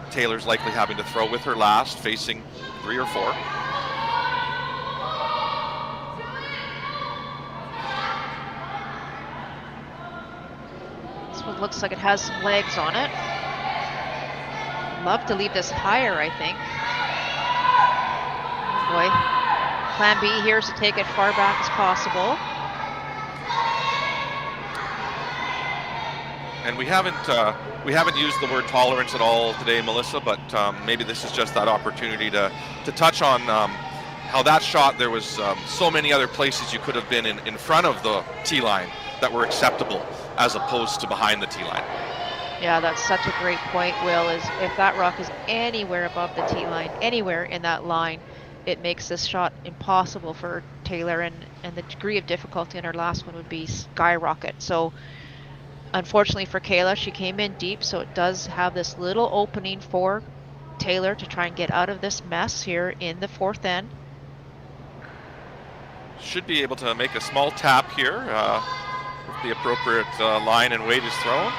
Taylor's likely having to throw with her last, facing 3 or 4. This one looks like it has some legs on it. Love to leave this higher, I think. Oh boy. Plan B here is to take it far back as possible. And we haven't used the word tolerance at all today, Melissa, but maybe this is just that opportunity to touch on how that shot, there was so many other places you could have been in front of the tee line that were acceptable as opposed to behind the tee line. Yeah, that's such a great point, Will, is if that rock is anywhere above the tee line, anywhere in that line, it makes this shot impossible for Taylor, and the degree of difficulty in her last one would be skyrocket. So unfortunately for Kayla, she came in deep, so it does have this little opening for Taylor to try and get out of this mess here in the 4th end. Should be able to make a small tap here if the appropriate line and weight is thrown.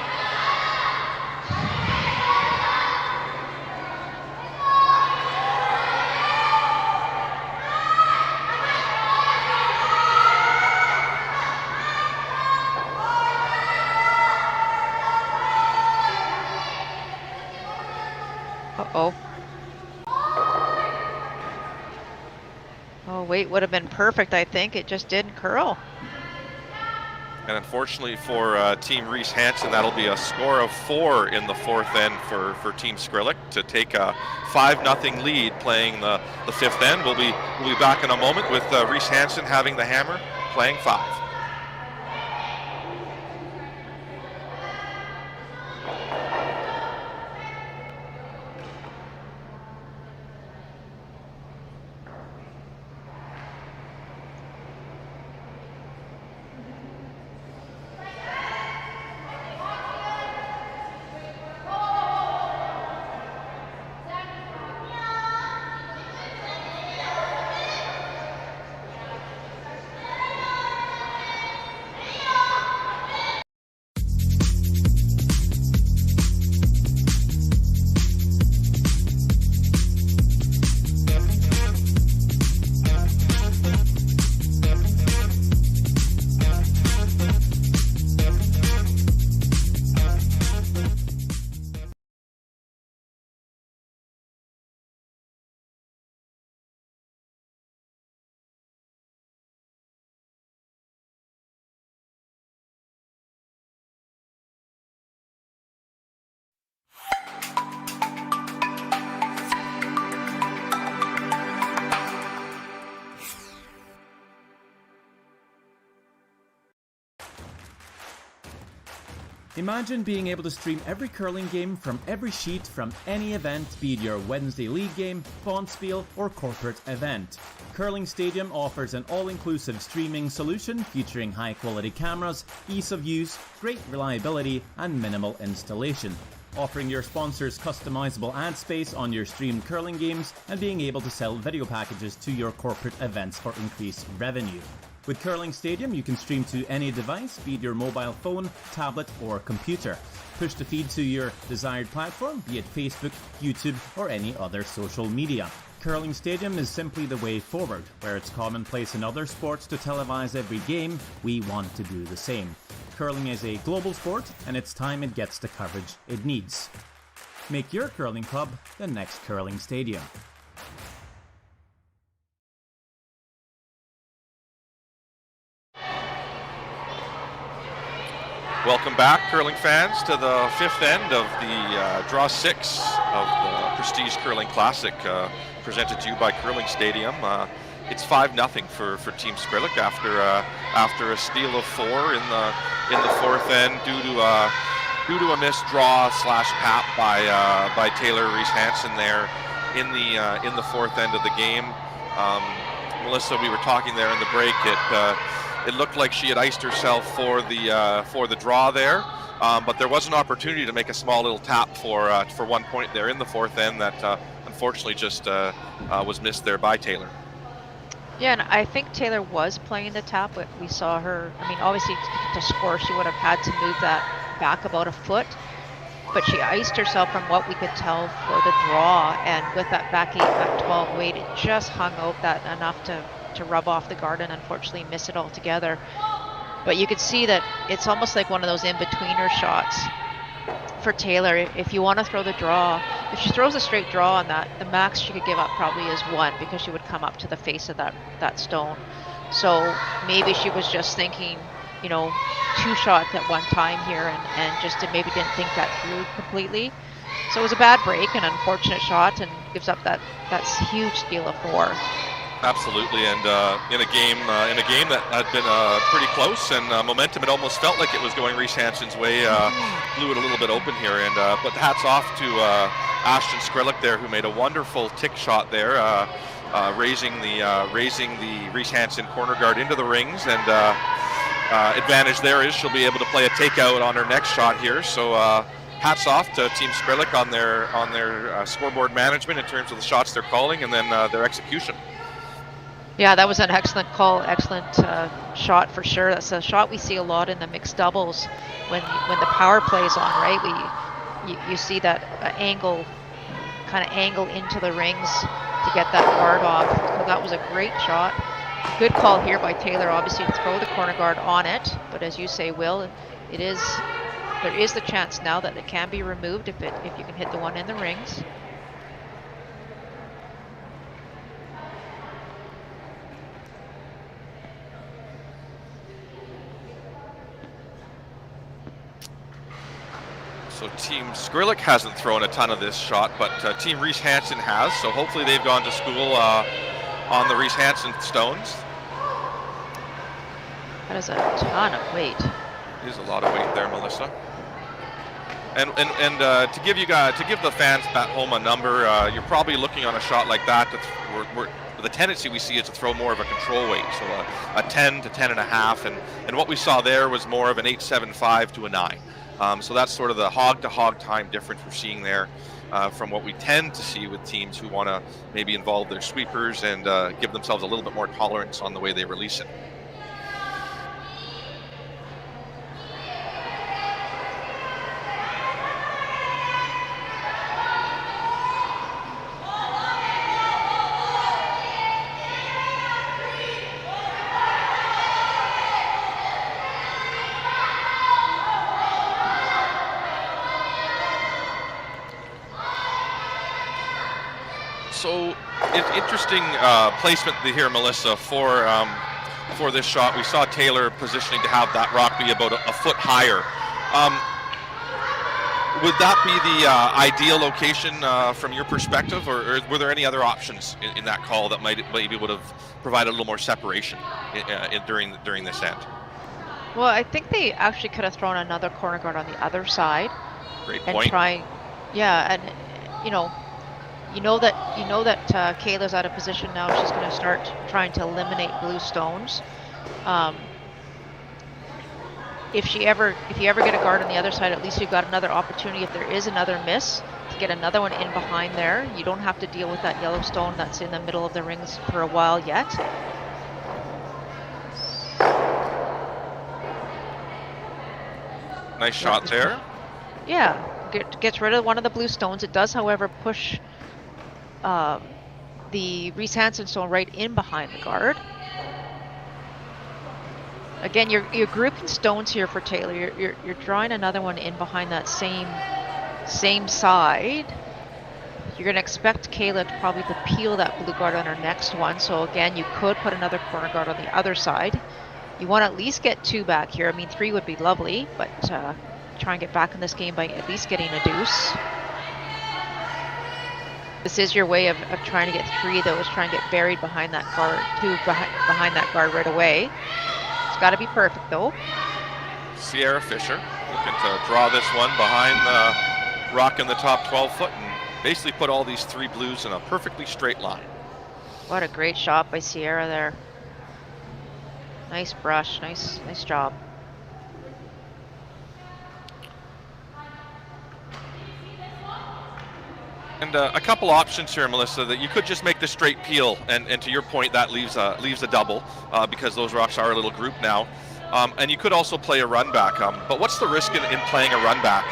Uh-oh. Oh, wait, would have been perfect, I think. It just didn't curl. And unfortunately for Team Reese-Hansen, that'll be a score of 4 in the 4th end for Team Skrlik to take a 5-0 lead playing the 5th end. We'll be back in a moment with Reese-Hansen having the hammer, playing 5. Imagine being able to stream every curling game from every sheet from any event, be it your Wednesday league game, bonspiel, or corporate event. Curling Stadium offers an all-inclusive streaming solution featuring high-quality cameras, ease of use, great reliability, and minimal installation. Offering your sponsors customizable ad space on your streamed curling games and being able to sell video packages to your corporate events for increased revenue. With Curling Stadium, you can stream to any device, be it your mobile phone, tablet, or computer. Push the feed to your desired platform, be it Facebook, YouTube, or any other social media. Curling Stadium is simply the way forward. Where it's commonplace in other sports to televise every game, we want to do the same. Curling is a global sport, and it's time it gets the coverage it needs. Make your curling club the next Curling Stadium. Welcome back, curling fans, to the fifth end of the Draw 6 of the Prestige Curling Classic, presented to you by Curling Stadium. It's 5-0 for Team Skrlik after a steal of 4 in the fourth end due to a missed draw / pap by Taylor Reese-Hansen there in the fourth end of the game. Melissa, we were talking there in the break. It looked like she had iced herself for the draw there, but there was an opportunity to make a small little tap for 1 point there in the fourth end that unfortunately just was missed there by Taylor. Yeah, and I think Taylor was playing the tap, but we saw her, I mean, obviously to score she would have had to move that back about a foot, but she iced herself from what we could tell for the draw, and with that back 8, back 12 weight, it just hung out that enough to rub off the guard and unfortunately miss it altogether. But you could see that it's almost like one of those in-betweener shots for Taylor. If you want to throw the draw, if she throws a straight draw on that, the max she could give up probably is 1, because she would come up to the face of that stone. So maybe she was just thinking, 2 shots at one time here and just maybe didn't think that through completely. So it was a bad break, an unfortunate shot, and gives up that huge steal of 4. Absolutely, and in a game that had been pretty close, and momentum, it almost felt like it was going Reese-Hansen's way. Blew it a little bit open here, and but hats off to Ashton Skrlik there, who made a wonderful tick shot there, raising the Reese-Hansen corner guard into the rings, and advantage there is she'll be able to play a takeout on her next shot here. So hats off to Team Skrlik on their scoreboard management in terms of the shots they're calling, and then their execution. Yeah, that was an excellent call, excellent shot for sure. That's a shot we see a lot in the mixed doubles when the power play is on, right? You see that angle into the rings to get that guard off. So that was a great shot. Good call here by Taylor, obviously, to throw the corner guard on it. But as you say, Will, there is the chance now that it can be removed if you can hit the one in the rings. So Team Skrlik hasn't thrown a ton of this shot, but Team Reese-Hansen has. So hopefully they've gone to school on the Reese-Hansen stones. That is a ton of weight. It is a lot of weight there, Melissa. And to give the fans at home a number, you're probably looking on a shot like that. The tendency we see is to throw more of a control weight, so a 10 to 10.5, and what we saw there was more of an 8.75 to a 9. So that's sort of the hog-to-hog time difference we're seeing there from what we tend to see with teams who want to maybe involve their sweepers and give themselves a little bit more tolerance on the way they release it. So it's interesting placement here, Melissa, for this shot. We saw Taylor positioning to have that rock be about a foot higher. Would that be the ideal location from your perspective, or were there any other options in that call that maybe would have provided a little more separation during this end? Well, I think they actually could have thrown another corner guard on the other side. Great And point. try, yeah, and you know that Kayla's out of position now. She's going to start trying to eliminate blue stones. If you ever get a guard on the other side, at least you've got another opportunity. If there is another miss, to get another one in behind there. You don't have to deal with that yellow stone that's in the middle of the rings for a while yet. Nice shot there. Yeah, gets rid of one of the blue stones. It does, however, push the Reese-Hansen stone right in behind the guard. Again, you're grouping stones here for Taylor. You're drawing another one in behind that same side. You're going to expect Kayla to probably to peel that blue guard on her next one. So again, you could put another corner guard on the other side. You want to at least get 2 back here. I mean, 3 would be lovely, but try and get back in this game by at least getting a deuce. This is your way of trying to get 3 of those. Try and get buried behind that guard, 2 behind that guard right away. It's got to be perfect though. Sierra Fisher looking to draw this one behind the rock in the top 12 foot and basically put all these 3 blues in a perfectly straight line. What a great shot by Sierra there. Nice brush, nice job. And a couple options here, Melissa, that you could just make the straight peel, and to your point, that leaves a double because those rocks are a little grouped now. And you could also play a run back. But what's the risk in playing a run back?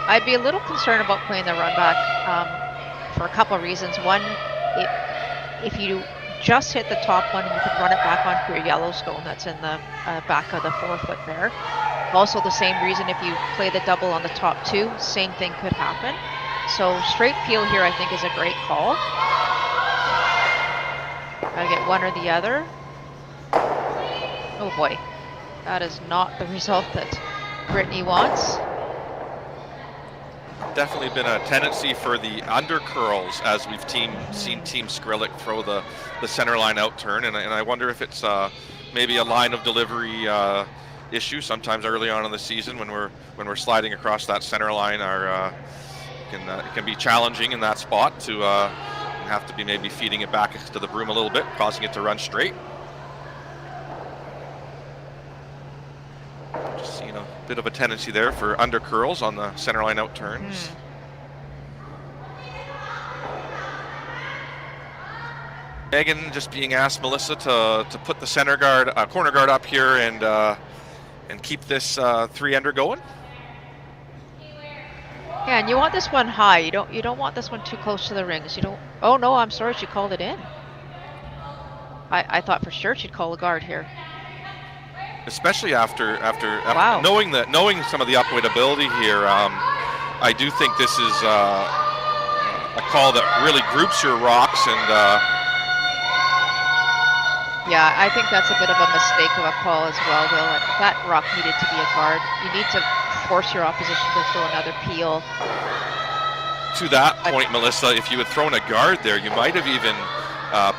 I'd be a little concerned about playing the run back for a couple of reasons. One, if you just hit the top one, you could run it back onto your yellow stone that's in the back of the 4 foot there. Also the same reason if you play the double on the top 2, same thing could happen. So straight peel here I think is a great call. Gotta get one or the other. Oh boy, that is not the result that Brittany wants. Definitely been a tendency for the under curls as we've seen Team Skrlik throw the center line out turn, and I wonder if it's maybe a line of delivery issue. Sometimes early on in the season when we're sliding across that center line, it can be challenging in that spot to have to be maybe feeding it back to the broom a little bit, causing it to run straight. Just seeing a bit of a tendency there for under curls on the center line out turns. Megan just being asked, Melissa, to put the corner guard up here and keep this 3 under going. Yeah, and you want this one high. You don't want this one too close to the rings. You don't. Oh no, I'm sorry, she called it in. I thought for sure she'd call a guard here. Especially after Wow. knowing some of the upweight ability here, I do think this is a call that really groups your rocks and. Yeah, I think that's a bit of a mistake of a call as well, Will. That rock needed to be a guard. You need to force your opposition to throw another peel. To that point, Melissa, if you had thrown a guard there, you might have even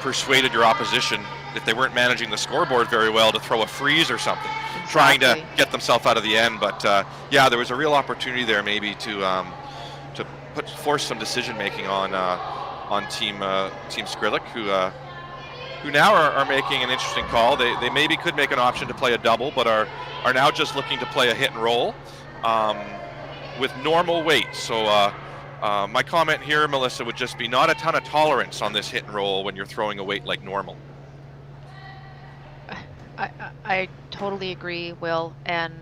persuaded your opposition, if they weren't managing the scoreboard very well, to throw a freeze or something, trying to get themselves out of the end. But yeah, there was a real opportunity there maybe to force some decision making on Team Skrlik, who now are making an interesting call. They maybe could make an option to play a double, but are now just looking to play a hit and roll with normal weight. So my comment here, Melissa, would just be not a ton of tolerance on this hit and roll when you're throwing a weight like normal. I totally agree, Will, and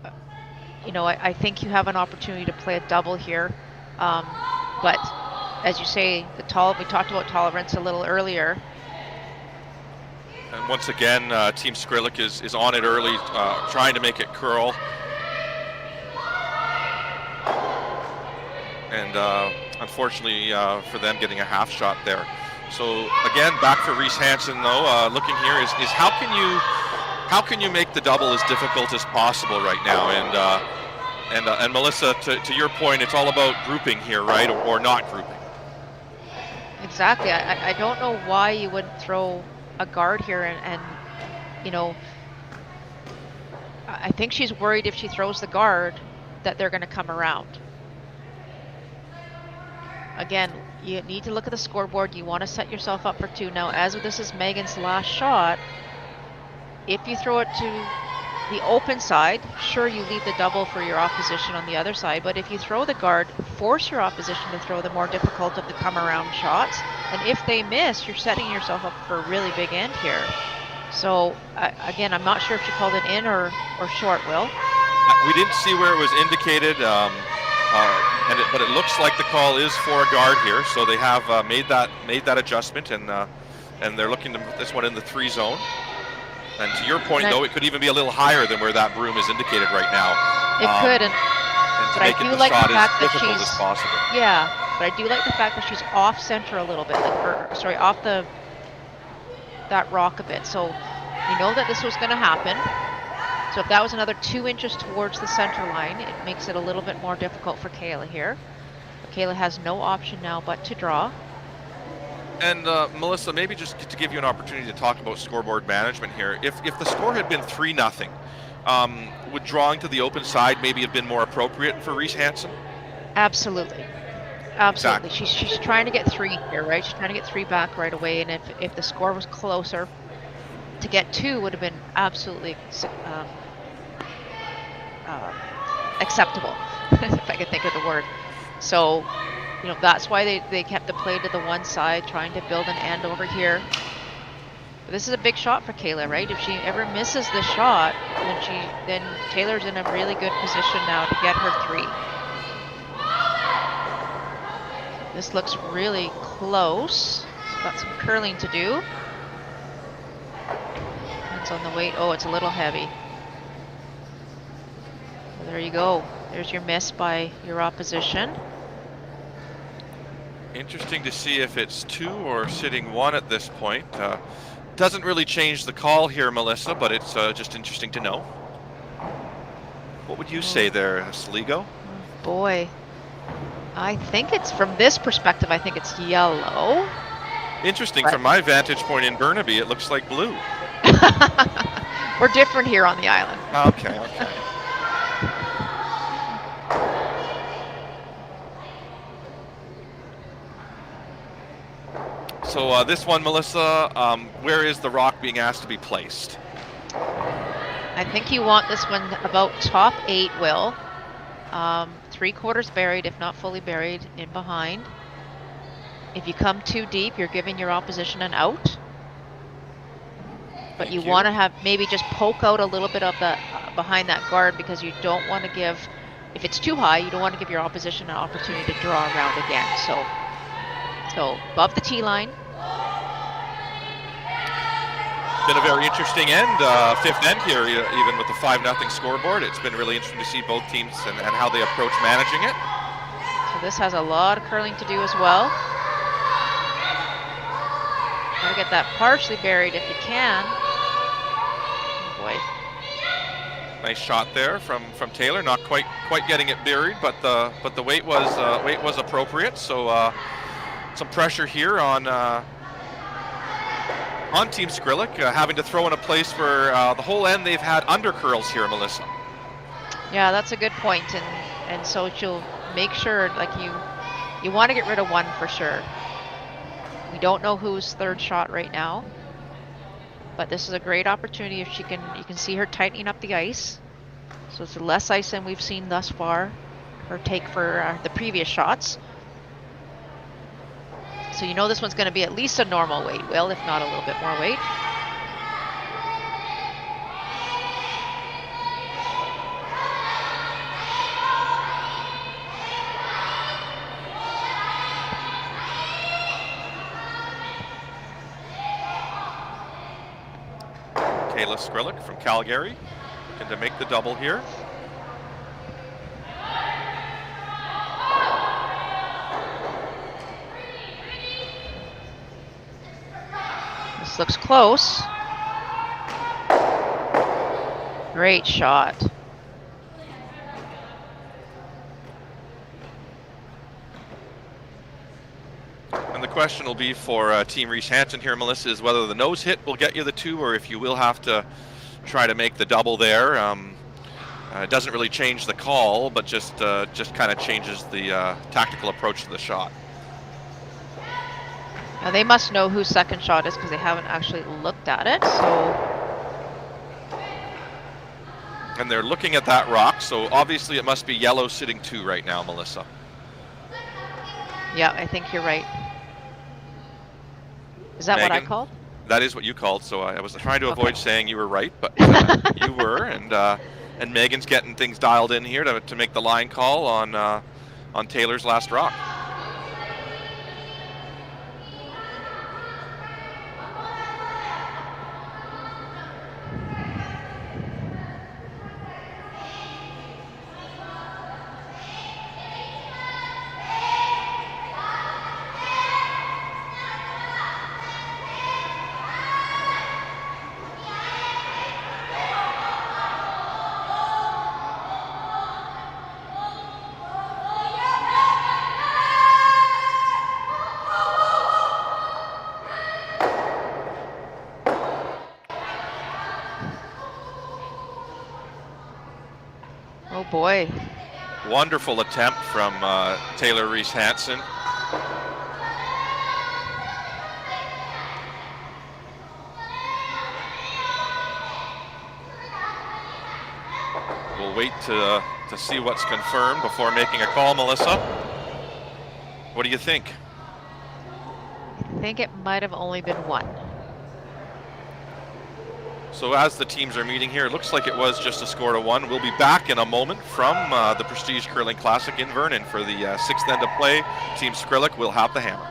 I think you have an opportunity to play a double here, but as you say, we talked about tolerance a little earlier. And once again, Team Skrlik is on it early, trying to make it curl. And unfortunately for them, getting a half shot there. So again, back for Reese-Hansen though. Looking here is how can you make the double as difficult as possible right now? And Melissa, to your point, it's all about grouping here, right, or not grouping. Exactly. I don't know why you wouldn't throw a guard here and I think she's worried if she throws the guard that they're going to come around. Again, you need to look at the scoreboard. You want to set yourself up for 2. Now, as this is Megan's last shot, if you throw it to the open side, sure, you leave the double for your opposition on the other side, but if you throw the guard, force your opposition to throw the more difficult of the come around shots, and if they miss, you're setting yourself up for a really big end here. So again, I'm not sure if she called it in or short, Will. We didn't see where it was indicated, but it looks like the call is for a guard here, so they have made that adjustment, and they're looking to put this one in the 3 zone. And to your point, though, it could even be a little higher than where that broom is indicated right now. It could, and to but make I do it the like shot the fact as that difficult she's as possible. Yeah, but I do like the fact that she's off center a little bit, off that rock a bit. So you know that this was going to happen. So if that was another 2 inches towards the center line, it makes it a little bit more difficult for Kayla here. But Kayla has no option now but to draw. And Melissa, maybe just to give you an opportunity to talk about scoreboard management here. If the score had been 3-0, would drawing to the open side maybe have been more appropriate for Reese-Hansen? Absolutely. Absolutely. Exactly. She's trying to get 3 here, right? She's trying to get 3 back right away. And if the score was closer, to get 2 would have been absolutely acceptable, if I could think of the word. So, you know, that's why they kept the play to the one side, trying to build an end over here. But this is a big shot for Kayla, right? If she ever misses the shot, then Taylor's in a really good position now to get her 3. This looks really close. Got some curling to do. Depends on the weight. Oh, it's a little heavy. So there you go. There's your miss by your opposition. Interesting to see if it's 2 or sitting 1 at this point. Doesn't really change the call here, Melissa, but it's just interesting to know. What would you say there, Sligo? Boy, I think it's, from this perspective, I think it's yellow. Interesting. From my vantage point in Burnaby, it looks like blue. We're different here on the island. Okay. So this one, Melissa, where is the rock being asked to be placed? I think you want this one about top 8, Will. 3/4 buried, if not fully buried, in behind. If you come too deep, you're giving your opposition an out. But you want to have maybe just poke out a little bit of the behind that guard, because you don't want to give, if it's too high, you don't want to give your opposition an opportunity to draw around again. So above the tee line. Been a very interesting end, 5th end here, even with the 5-0 scoreboard. It's been really interesting to see both teams and how they approach managing it. So this has a lot of curling to do as well. Gotta get that partially buried if you can. Oh boy. Nice shot there from Taylor. Not quite getting it buried, but the weight was appropriate. So some pressure here on Team Skrlik, having to throw in a place where the whole end they've had under curls here, Melissa. Yeah, that's a good point, and so she'll make sure, like, you want to get rid of 1 for sure. We don't know whose 3rd shot right now, but this is a great opportunity if you can see her tightening up the ice. So it's less ice than we've seen thus far, her take for the previous shots. So you know this one's going to be at least a normal weight, Will, if not a little bit more weight. Kayla Skrlik from Calgary, looking to make the double here. This looks close. Great shot. And the question will be for Team Reese-Hansen here, Melissa, is whether the nose hit will get you the 2, or if you will have to try to make the double there. It doesn't really change the call, but just kind of changes the tactical approach to the shot. Now they must know whose second shot is because they haven't actually looked at it. So. And they're looking at that rock, so obviously it must be yellow sitting 2 right now, Melissa. Yeah, I think you're right. Is that what I Megan, called? That is what you called, so I was trying to avoid saying you were right, but you were, and Megan's getting things dialed in here to make the line call on Taylor's last rock. Oh boy. Wonderful attempt from Taylor Reese-Hansen. We'll wait to see what's confirmed before making a call, Melissa. What do you think? I think it might have only been 1. So as the teams are meeting here, it looks like it was just a score of 1. We'll be back in a moment from the Prestige Curling Classic in Vernon for the 6th end of play. Team Skrlik will have the hammer.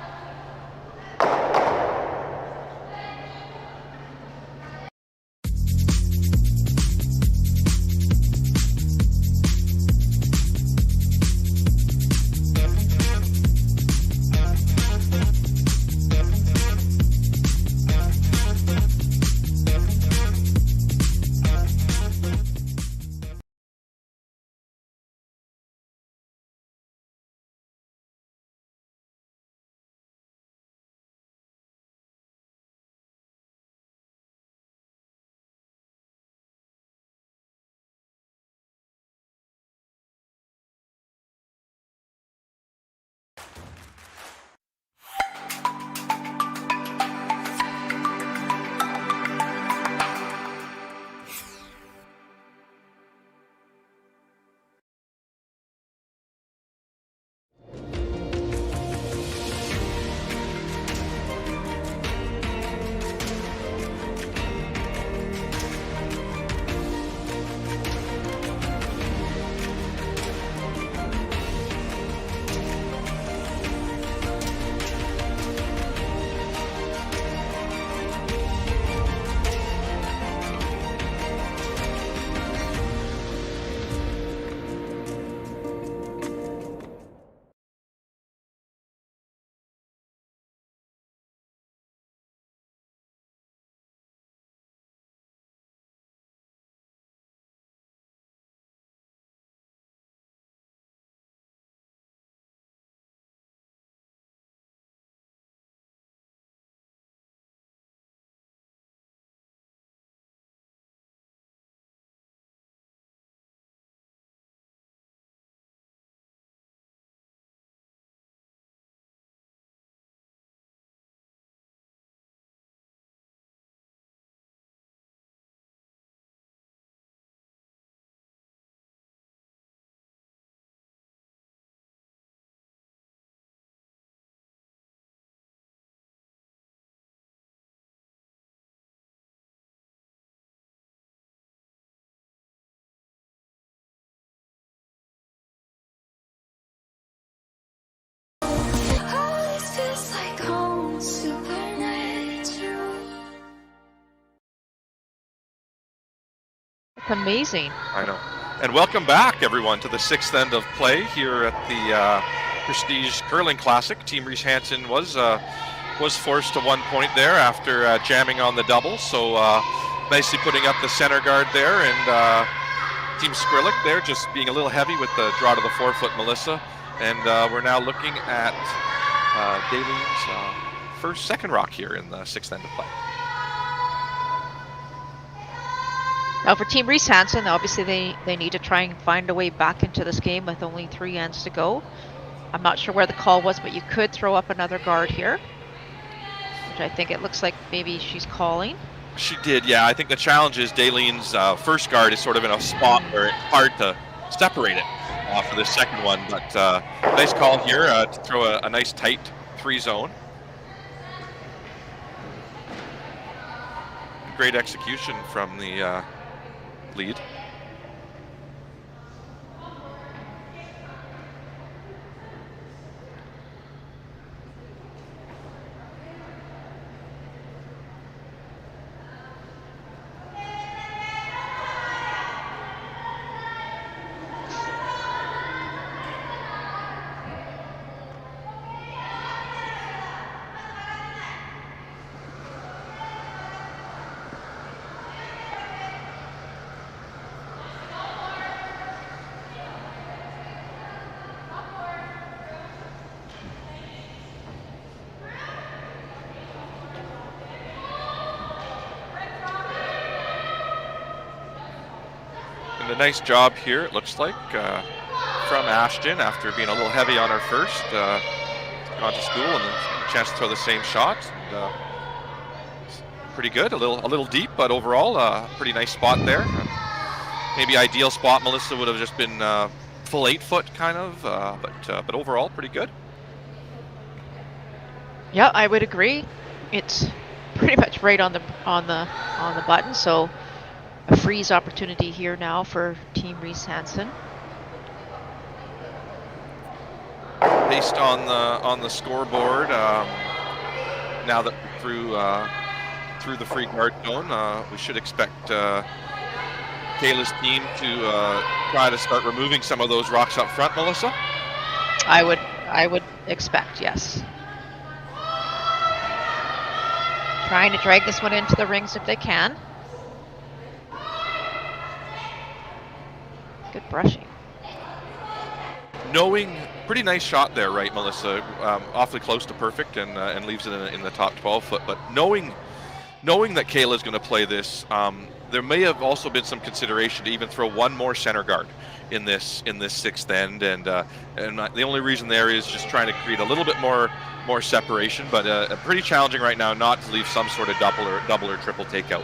Amazing. I know. And welcome back, everyone, to the 6th end of play here at the Prestige Curling Classic. Team Reese-Hansen was forced to 1 point there after jamming on the double. So nicely putting up the center guard there, and Team Skrlik there just being a little heavy with the draw to the forefoot, Melissa. And we're now looking at Daly's second rock here in the 6th end of play. Now for Team Reese-Hansen, obviously they need to try and find a way back into this game with only 3 ends to go. I'm not sure where the call was, but you could throw up another guard here, which I think it looks like maybe she's calling. She did, yeah. I think the challenge is Daylene's first guard is sort of in a spot where it's hard to separate it for the second one. But nice call here to throw a nice tight 3 zone. Great execution from the lead. A nice job here, it looks like, from Ashton after being a little heavy on her first. Gone to school and a chance to throw the same shot. And, pretty good, a little deep, but overall, pretty nice spot there. Maybe ideal spot, Melissa, would have just been full 8-foot kind of, but overall, pretty good. Yeah, I would agree. It's pretty much right on the button. So a freeze opportunity here now for Team Reese-Hansen. Based on the scoreboard, now that through the free guard zone, we should expect Kayla's team to try to start removing some of those rocks up front, Melissa. I would expect, yes. Trying to drag this one into the rings if they can. Good brushing. Pretty nice shot there, right, Melissa? Awfully close to perfect and leaves it in the top 12 foot. But knowing that Kayla's going to play this, there may have also been some consideration to even throw one more center guard in this 6th end, and the only reason there is just trying to create a little bit more separation. But pretty challenging right now not to leave some sort of double or triple takeout.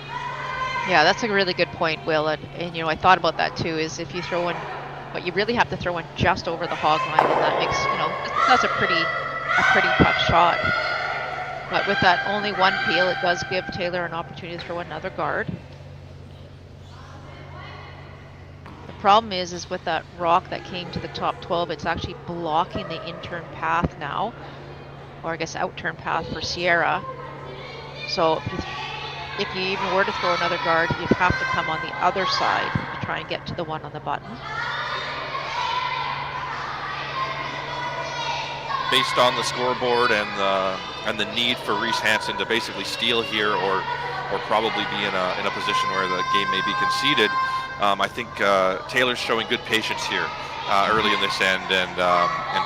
Yeah, that's a really good point, Will. And you know, I thought about that too. Is if you throw one, but you really have to throw one just over the hog line, and that makes, you know, that's a pretty tough shot. But with that only one peel, it does give Taylor an opportunity to throw another guard. The problem is with that rock that came to the top 12, it's actually blocking the in-turn path now, or I guess out-turn path for Sierra. So if you even were to throw another guard, you'd have to come on the other side to try and get to the one on the button. Based on the scoreboard and the need for Reese-Hansen to basically steal here or probably be in a position where the game may be conceded, I think Taylor's showing good patience here early in this end and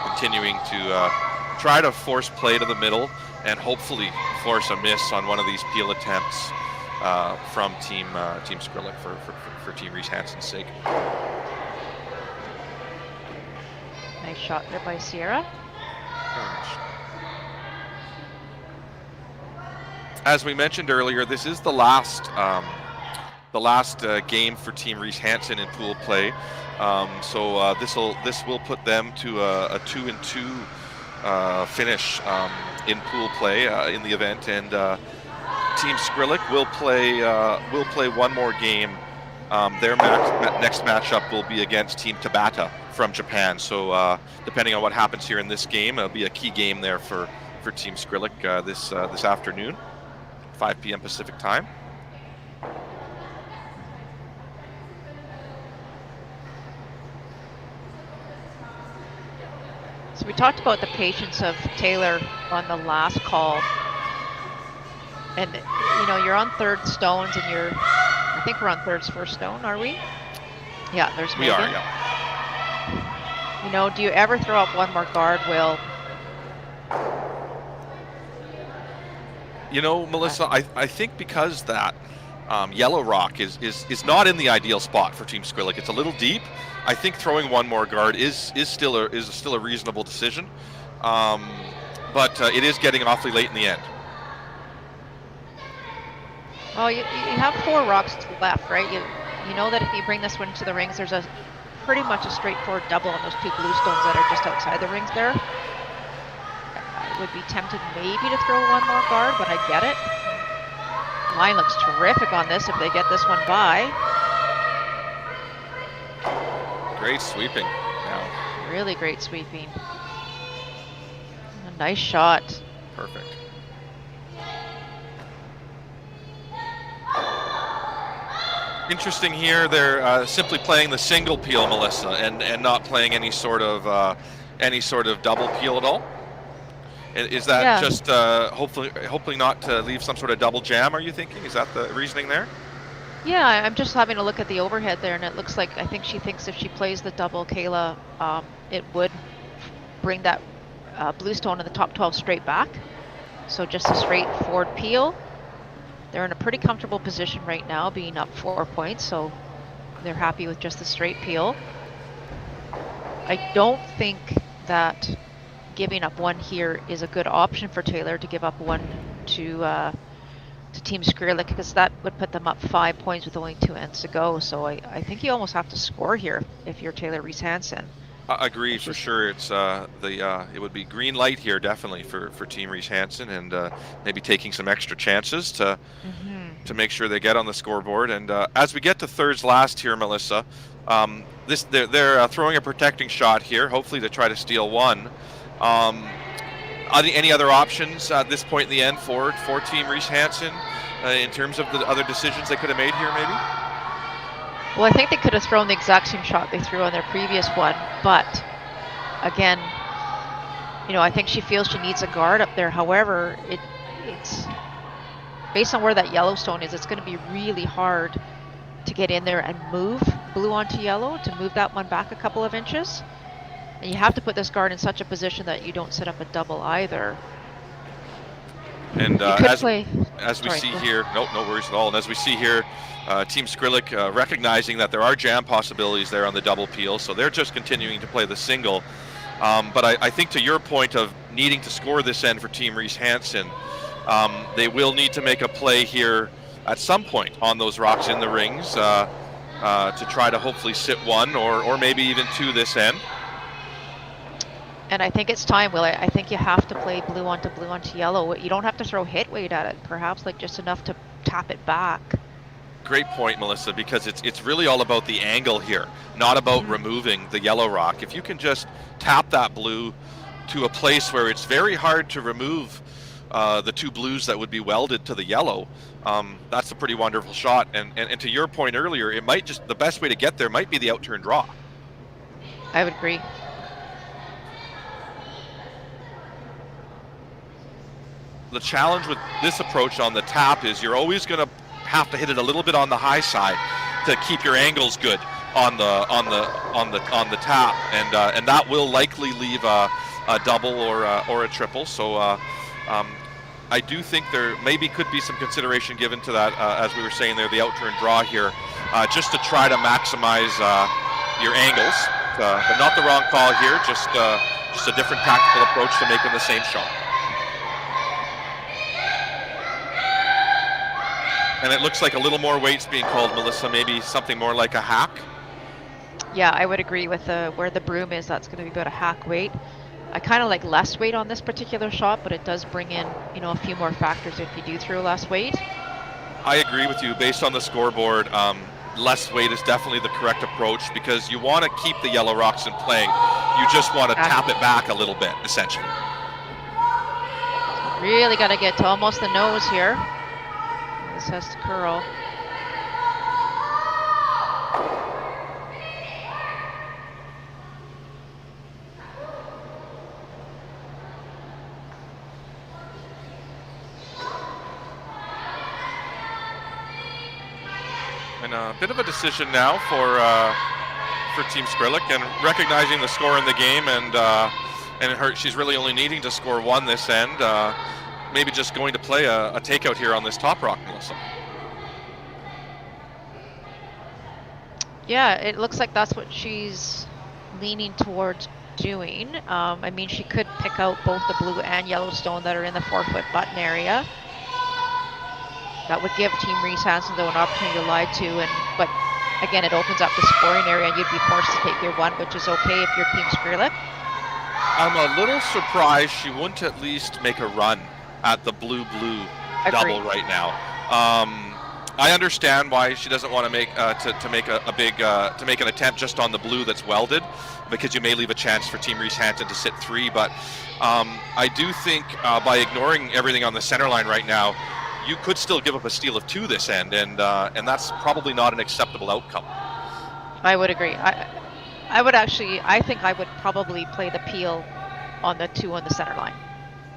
continuing to try to force play to the middle and hopefully force a miss on one of these peel attempts from Team Skrlik for Team Reese-Hansen's sake. Nice shot there by Sierra. As we mentioned earlier, this is the last game for Team Reese-Hansen in pool play. So this will put them to a 2-2 finish in pool play in the event, and Team Skrlik will play one more game. Their next matchup will be against Team Tabata from Japan. So depending on what happens here in this game, it'll be a key game there for Team Skrlik this afternoon, 5 p.m. Pacific time. So we talked about the patience of Taylor on the last call. And, you know, you're on 3rd stones and I think we're on 3rd's first stone, are we? Yeah, there's Megan. We are, yeah. You know, do you ever throw up one more guard, Will? You know, Melissa, I think because that yellow rock is not in the ideal spot for Team Skrlik. It's a little deep. I think throwing one more guard is still a reasonable decision, but it is getting awfully late in the end. Well, you have 4 rocks left, right? You know that if you bring this one to the rings, there's a pretty much a straightforward double on those 2 blue stones that are just outside the rings there. I would be tempted maybe to throw one more guard, but I get it. Line looks terrific on this if they get this one by. Great sweeping now. Really great sweeping. A nice shot. Perfect. Interesting here, they're simply playing the single peel, Melissa, and not playing any sort of double peel at all. Is that just hopefully not to leave some sort of double jam, are you thinking? Is that the reasoning there? Yeah, I'm just having a look at the overhead there, and it looks like I think she thinks if she plays the double Kayla, it would bring that blue stone in the top 12 straight back. So just a straight forward peel. They're in a pretty comfortable position right now, being up 4 points, so they're happy with just the straight peel. I don't think that giving up one here is a good option for Taylor to give up one to Team Skrlik, because that would put them up 5 points with only 2 ends to go. So I think you almost have to score here if you're Taylor Reese-Hansen. Agreed, for sure. It's it would be green light here definitely for Team Reese-Hansen, and maybe taking some extra chances to make sure they get on the scoreboard. And as we get to thirds last here, Melissa, they're throwing a protecting shot here, hopefully to try to steal one. Any other options at this point in the end for Team Reese-Hansen in terms of the other decisions they could have made here, maybe? Well, I think they could have thrown the exact same shot they threw on their previous one, but again, I think she feels she needs a guard up there. However, it's based on where that Yellowstone is, it's going to be really hard to get in there and move blue onto yellow, to move that one back a couple of inches. And you have to put this guard in such a position that you don't set up a double either. And as we see here, no worries at all. And as we see here, Team Skrlik recognizing that there are jam possibilities there on the double peel, so they're just continuing to play the single. But I think to your point of needing to score this end for Team Reese-Hansen, they will need to make a play here at some point on those rocks in the rings to try to hopefully sit one or maybe even 2 this end. And I think it's time, Will. I think you have to play blue onto yellow. You don't have to throw hit weight at it, perhaps like just enough to tap it back. Great point, Melissa, because it's really all about the angle here, not about removing the yellow rock. If you can just tap that blue to a place where it's very hard to remove the 2 blues that would be welded to the yellow, that's a pretty wonderful shot. And to your point earlier, it might just, the best way to get there might be the outturn draw. I would agree. The challenge with this approach on the tap is you're always going to have to hit it a little bit on the high side to keep your angles good on the tap, and that will likely leave a double or a triple. So I do think there maybe could be some consideration given to that, as we were saying there, the outturn draw here, just to try to maximize your angles, but not the wrong call here. Just a different tactical approach to making the same shot. And it looks like a little more weight's being called, Melissa, maybe something more like a hack? Yeah, I would agree with where the broom is. That's going to be about a hack weight. I kind of like less weight on this particular shot, but it does bring in, a few more factors if you do throw less weight. I agree with you. Based on the scoreboard, less weight is definitely the correct approach, because you want to keep the yellow rocks in play. You just want to tap it back a little bit, essentially. Really got to get to almost the nose here. This has to curl. And a bit of a decision now for Team Skrlik, and recognizing the score in the game, and she's really only needing to score 1 this end. Maybe just going to play a takeout here on this top rock, Melissa. Yeah, it looks like that's what she's leaning towards doing. I mean, she could pick out both the blue and yellow stone that are in the 4-foot button area. That would give Team Reese-Hansen, though, an opportunity to lie to, but again, it opens up the scoring area, and you'd be forced to take your 1, which is okay if you're Team Skrlik. I'm a little surprised she wouldn't at least make a run at the blue-blue double right now. I understand why she doesn't want to make to make an attempt just on the blue that's welded, because you may leave a chance for Team Reese-Hansen to sit 3. But I do think by ignoring everything on the center line right now, you could still give up a steal of 2 this end, and that's probably not an acceptable outcome. I would agree. I think I would probably play the peel on the 2 on the center line,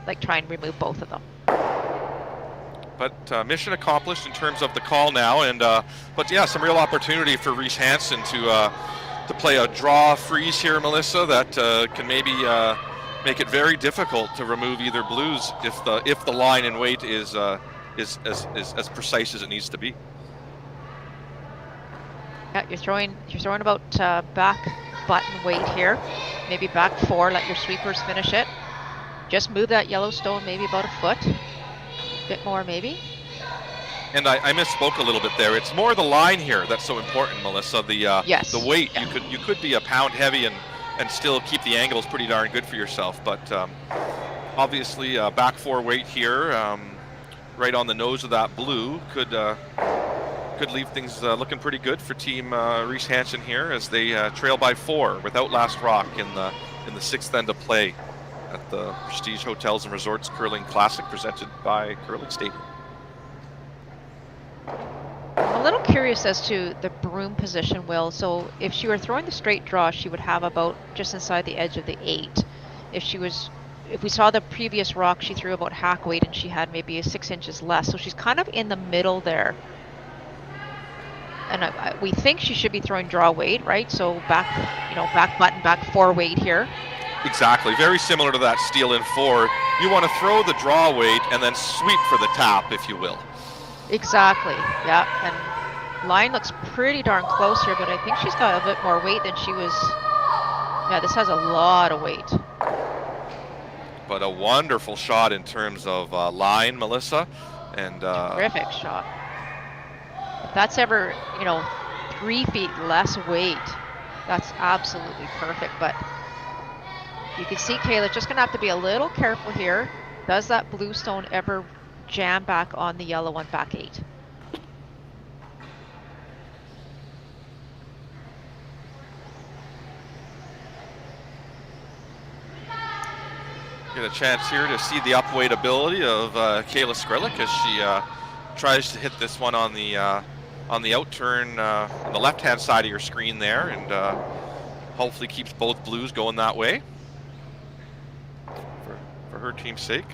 like try and remove both of them. But mission accomplished in terms of the call now, and but yeah, some real opportunity for Reese-Hansen to play a draw freeze here, Melissa, that can maybe make it very difficult to remove either blues if the line and weight is as precise as it needs to be. Yeah, you're throwing about back button weight here, maybe back 4. Let your sweepers finish it. Just move that yellow stone maybe about a foot. Bit more maybe. And I misspoke a little bit there. It's more the line here that's so important, Melissa. Yes. The weight. Yeah. You could be a pound heavy and still keep the angles pretty darn good for yourself. But obviously back 4 weight here, right on the nose of that blue, could leave things looking pretty good for Team Reese-Hansen here as they trail by 4 without last rock in the 6th end of play at the Prestige Hotels and Resorts Curling Classic presented by Curling Stadium. I'm a little curious as to the broom position, Will. So if she were throwing the straight draw, she would have about just inside the edge of the 8. If we saw the previous rock, she threw about hack weight and she had maybe 6 inches less. So she's kind of in the middle there. And we think she should be throwing draw weight, right? So back button, back 4 weight here. Exactly, very similar to that steel in 4. You want to throw the draw weight and then sweep for the tap, if you will. Exactly, yeah. And line looks pretty darn close here, but I think she's got a bit more weight than she was. Yeah, this has a lot of weight. But a wonderful shot in terms of line, Melissa. And terrific shot. If that's ever, 3 feet less weight, that's absolutely perfect. But you can see Kayla just going to have to be a little careful here. Does that blue stone ever jam back on the yellow one, back 8? Get a chance here to see the upweight ability of Kayla Skrlik as she tries to hit this one on the outturn on the left-hand side of your screen there, and hopefully keeps both blues going that way for her team's sake.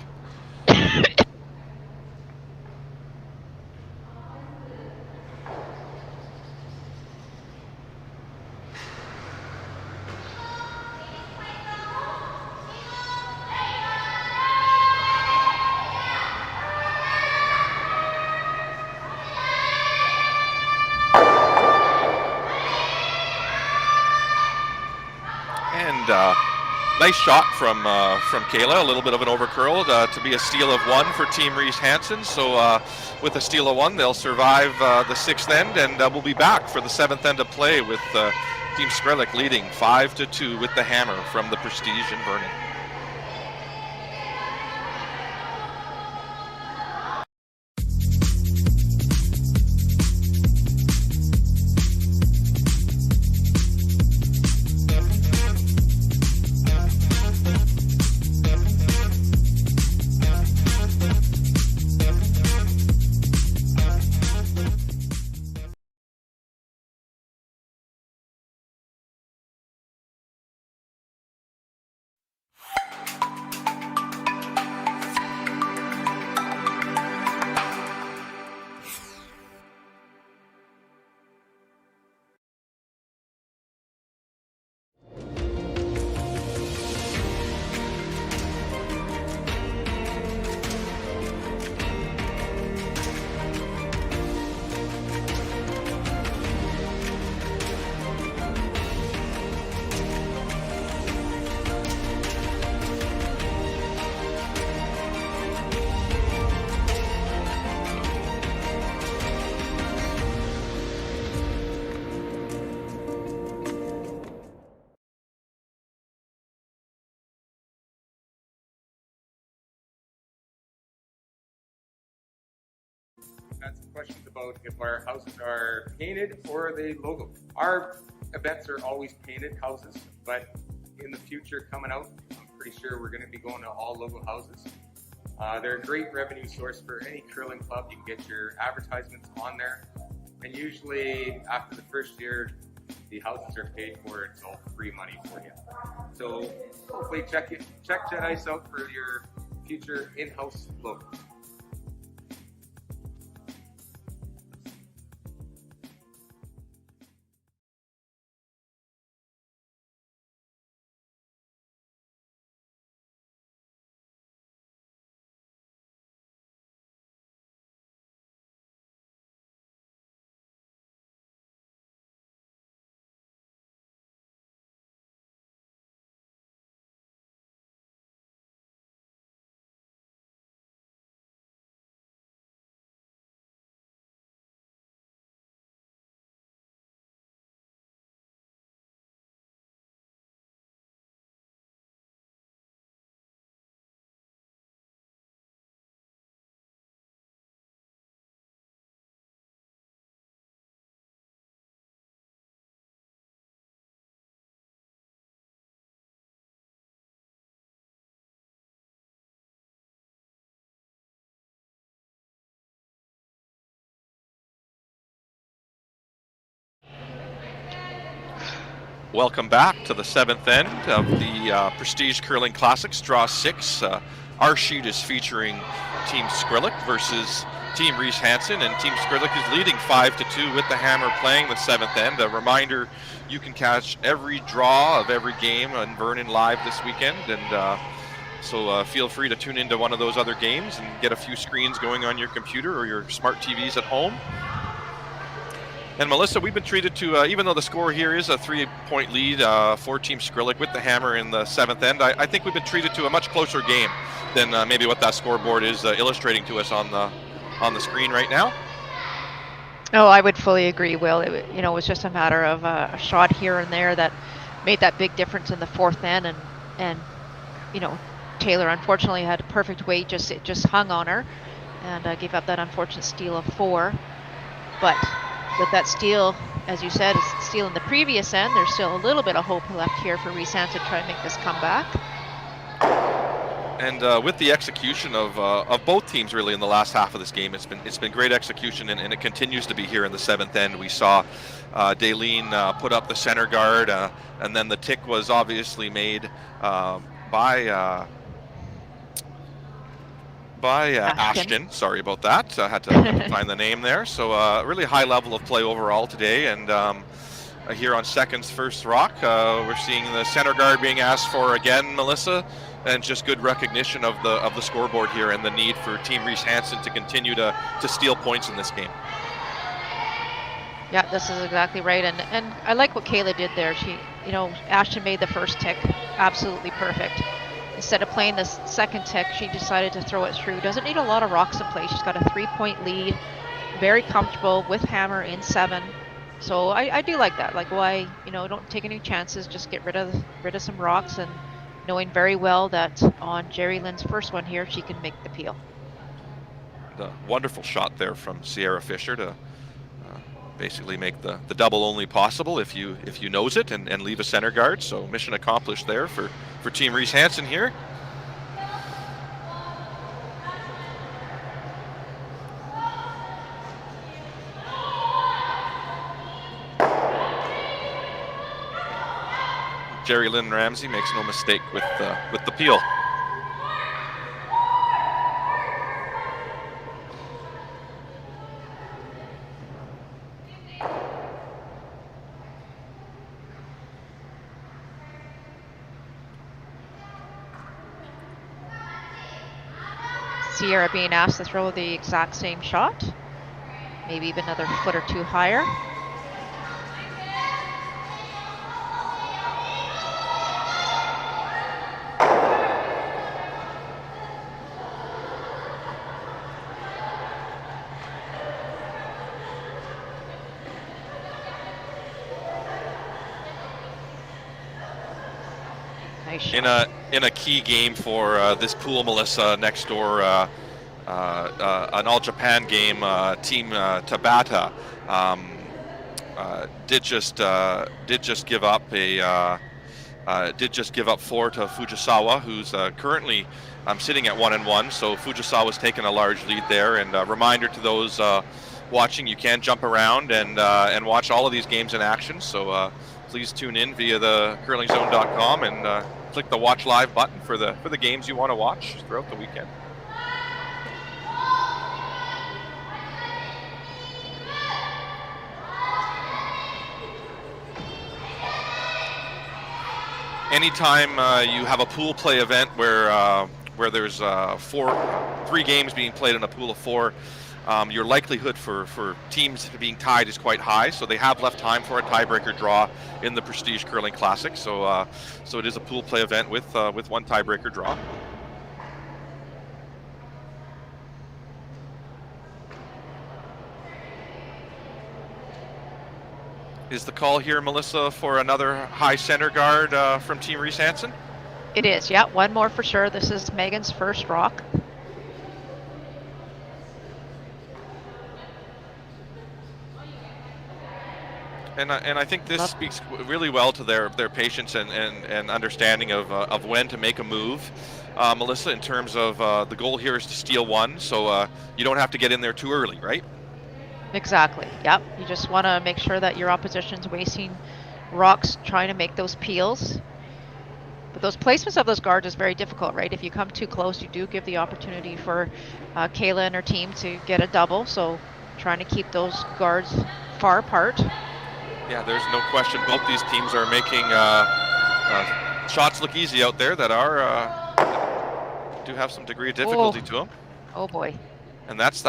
Nice shot from Kayla, a little bit of an overcurl to be a steal of 1 for Team Reese-Hansen. So with a steal of 1, they'll survive the 6th end, and we'll be back for the 7th end of play with Team Skrlik leading 5-2 with the hammer from the Prestige in Vernon. had some questions about if our houses are painted or are they logo. Our events are always painted houses, but in the future coming out, I'm pretty sure we're going to be going to all logo houses. They're a great revenue source for any curling club. You can get your advertisements on there, and usually after the first year, the houses are paid for. It's all free money for you. So hopefully check Jet Ice out for your future in-house logo. Welcome back to the 7th end of the Prestige Curling Classics, Draw 6. Our sheet is featuring Team Skrlik versus Team Reese-Hansen, and Team Skrlik is leading 5-2 with the Hammer playing the 7th end. A reminder, you can catch every draw of every game on Vernon live this weekend, and so feel free to tune into one of those other games and get a few screens going on your computer or your smart TVs at home. And Melissa, we've been treated to, even though the score here is a 3-point lead for Team Skrlik with the Hammer in the 7th end, I think we've been treated to a much closer game than maybe what that scoreboard is illustrating to us on the screen right now. Oh, I would fully agree, Will. It was just a matter of a shot here and there that made that big difference in the 4th end, and Taylor unfortunately had a perfect weight, it just hung on her, and gave up that unfortunate steal of 4. But with that steal, as you said, steal in the previous end, there's still a little bit of hope left here for Reese-Hansen to try to make this comeback. And with the execution of both teams really in the last half of this game, it's been great execution, and it continues to be here in the 7th end. We saw Daleen put up the center guard, and then the tick was obviously made by Ashton. Sorry about that. I had to find the name there. So really high level of play overall today. And here on Seconds First Rock, we're seeing the center guard being asked for again, Melissa, and just good recognition of the scoreboard here and the need for Team Reese-Hansen to continue to steal points in this game. Yeah, this is exactly right. And I like what Kayla did there. She, Ashton made the first tick absolutely perfect. Instead of playing the second tick, she decided to throw it through. Doesn't need a lot of rocks in play. She's got a 3-point lead, very comfortable with Hammer in 7. So I do like that. Like, why, don't take any chances, just get rid of some rocks, and knowing very well that on Jerry Lynn's first one here, she can make the peel. The wonderful shot there from Sierra Fisher to basically make the double only possible if you nose it and leave a center guard. So mission accomplished there for Team Reese-Hansen here. Jerry Lynn Ramsey makes no mistake with the peel. Sierra being asked to throw the exact same shot, maybe even another foot or two higher. Nice shot. In a key game for this pool, Melissa, next door, an All Japan game, Team Tabata did just give up four to Fujisawa, who's currently sitting at 1-1. So Fujisawa's taken a large lead there. And a reminder to those watching, you can jump around and watch all of these games in action. So please tune in via the curlingzone.com and click the watch live button for the games you want to watch throughout the weekend. Anytime you have a pool play event where there's 3 games being played in a pool of 4, your likelihood for teams being tied is quite high. So they have left time for a tiebreaker draw in the Prestige Curling Classic. So it is a pool play event with one tiebreaker draw. Is the call here, Melissa, for another high center guard from Team Reese-Hansen? It is, yeah. One more for sure. This is Megan's first rock. And I think this speaks really well to their patience and understanding of when to make a move, Melissa, in terms of the goal here is to steal one, so you don't have to get in there too early, right? Exactly, yep. You just want to make sure that your opposition's wasting rocks trying to make those peels. But those placements of those guards is very difficult, right? If you come too close, you do give the opportunity for Kayla and her team to get a double, so trying to keep those guards far apart. Yeah, there's no question both these teams are making shots look easy out there that do have some degree of difficulty to them. Oh boy. And that's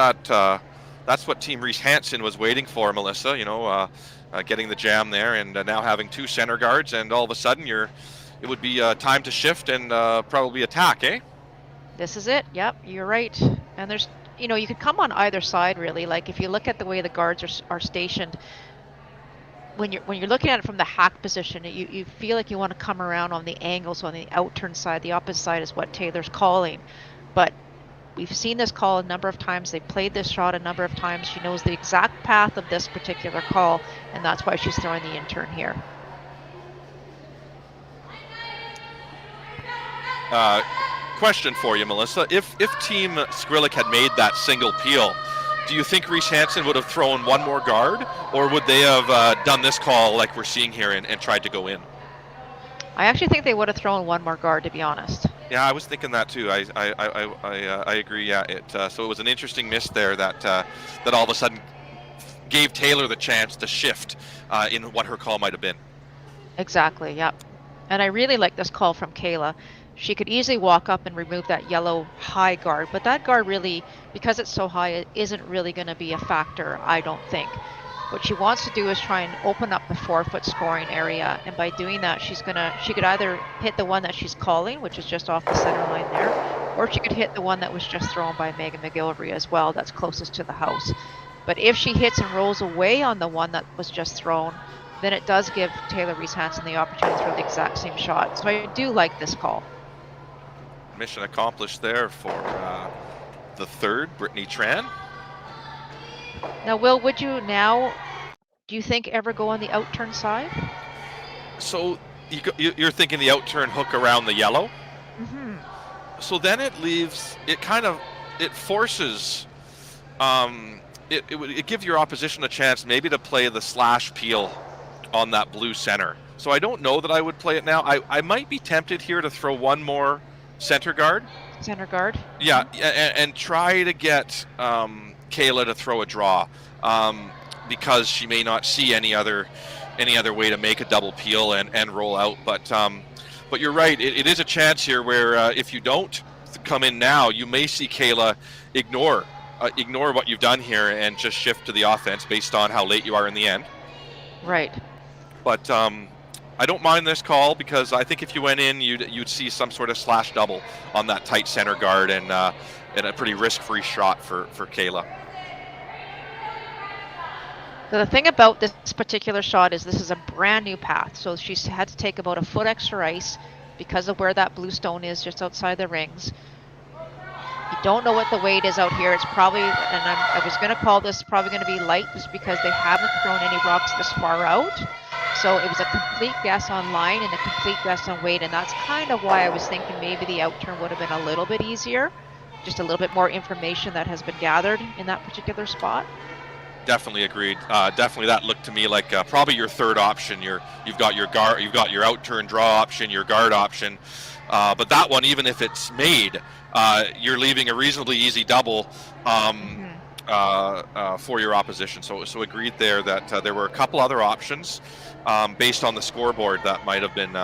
what Team Reese-Hansen was waiting for, Melissa, getting the jam there and now having 2 center guards, and all of a sudden it would be time to shift and probably attack, eh? This is it, yep, you're right. And there's, you could come on either side really. Like if you look at the way the guards are stationed, when you're looking at it from the hack position, you feel like you want to come around on the angle, so on the outturn side, the opposite side is what Taylor's calling. But we've seen this call a number of times. They've played this shot a number of times. She knows the exact path of this particular call, and that's why she's throwing the intern here. Question for you, Melissa. If Team Skrlik had made that single peel, do you think Reese-Hansen would have thrown one more guard, or would they have done this call like we're seeing here and tried to go in? I actually think they would have thrown one more guard, to be honest. Yeah, I was thinking that too. I agree. Yeah, so it was an interesting miss there that all of a sudden gave Taylor the chance to shift in what her call might have been. Exactly. Yep. And I really like this call from Kayla. She could easily walk up and remove that yellow high guard, but that guard really, because it's so high, it isn't really going to be a factor, I don't think. What she wants to do is try and open up the 4-foot scoring area, and by doing that, she could either hit the one that she's calling, which is just off the center line there, or she could hit the one that was just thrown by Megan McGillivray as well, that's closest to the house. But if she hits and rolls away on the one that was just thrown, then it does give Taylor Reese-Hansen the opportunity to throw the exact same shot. So I do like this call. Mission accomplished there for the third, Brittany Tran. Now, Will, do you think ever go on the outturn side? So you're thinking the outturn hook around the yellow? Mm-hmm. So then it forces, it gives your opposition a chance maybe to play the slash peel on that blue center. So I don't know that I would play it now. I might be tempted here to throw one more center guard. Center guard? Yeah, and try to get Kayla to throw a draw because she may not see any other way to make a double peel and roll out. But you're right. It is a chance here where if you don't come in now, you may see Kayla ignore what you've done here and just shift to the offense based on how late you are in the end. Right. But I don't mind this call because I think if you went in, you'd see some sort of slash double on that tight center guard and a pretty risk-free shot for Kayla. So the thing about this particular shot is this is a brand new path. So she's had to take about a foot extra ice because of where that blue stone is just outside the rings. You Don't know what the weight is out here. It's probably, and I was going to call this probably going to be light just because they haven't thrown any rocks this far out. So it was a complete guess on line and a complete guess on weight, and that's kind of why I was thinking maybe the out turn would have been a little bit easier. Just a little bit more information that has been gathered in that particular spot. Definitely agreed. Definitely, that looked to me like probably your third option. You've got your guard, you've got your out turn draw option, your guard option. But that one, even if it's made, you're leaving a reasonably easy double for your opposition. So agreed there that there were a couple other options based on the scoreboard that might have been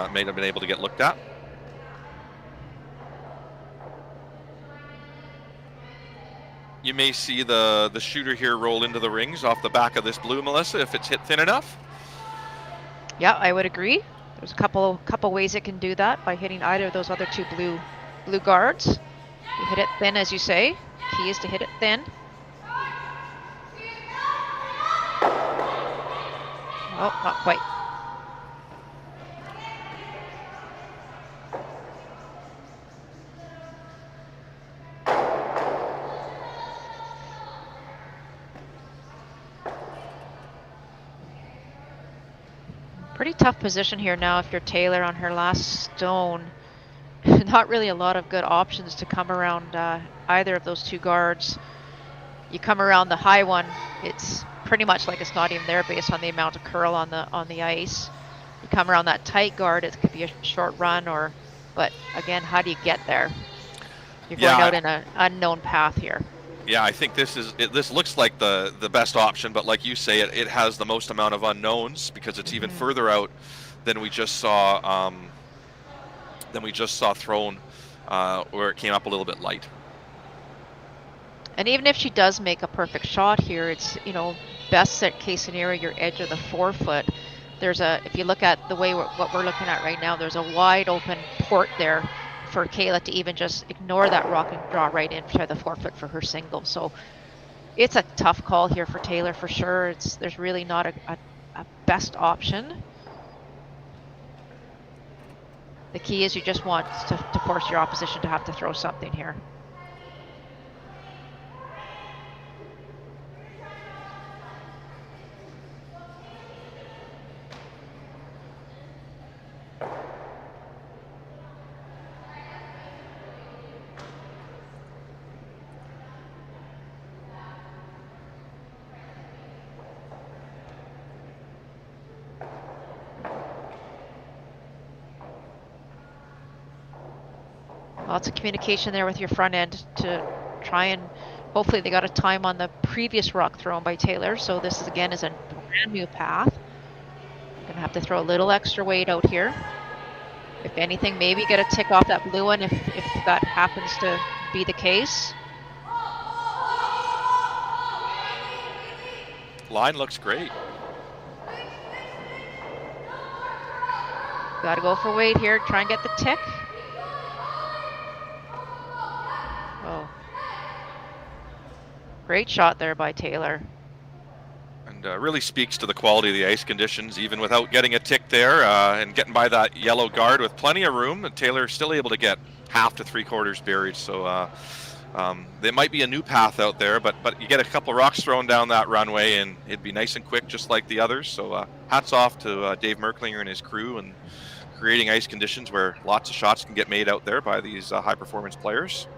able to get looked at. You may see the shooter here roll into the rings off the back of this blue, Melissa, if it's hit thin enough. Yeah, I would agree. There's a couple ways it can do that by hitting either of those other two blue guards. You hit it thin, as you say. Key is to hit it thin. Oh, not quite. Pretty tough position here now if you're Taylor on her last stone. Not really a lot of good options to come around either of those two guards. You come around the high one, it's pretty much like it's not even there based on the amount of curl on the ice. You come around that tight guard, it could be a short run, but again, how do you get there? You're going out in an unknown path here. Yeah, I think this looks like the best option, but like you say, it has the most amount of unknowns because it's even further out than we just saw thrown, where it came up a little bit light. And even if she does make a perfect shot here, it's, best set case scenario, your edge of the 4 foot. If you look at the way what we're looking at right now, there's a wide open port there for Kayla to even just ignore that rock and draw right into the 4 foot for her single. So it's a tough call here for Taylor for sure. There's really not a best option. The key is you just want to force your opposition to have to throw something here. Lots of communication there with your front end to try and hopefully they got a time on the previous rock thrown by Taylor. So this is a brand new path. Gonna have to throw a little extra weight out here. If anything, maybe get a tick off that blue one if that happens to be the case. Line looks great. Got to go for weight here. Try and get the tick. Oh. Great shot there by Taylor. And really speaks to the quality of the ice conditions, even without getting a tick there and getting by that yellow guard with plenty of room. And Taylor's still able to get half to 3/4 buried. So there might be a new path out there, but you get a couple of rocks thrown down that runway and it'd be nice and quick just like the others. So hats off to Dave Merklinger and his crew and creating ice conditions where lots of shots can get made out there by these high performance players.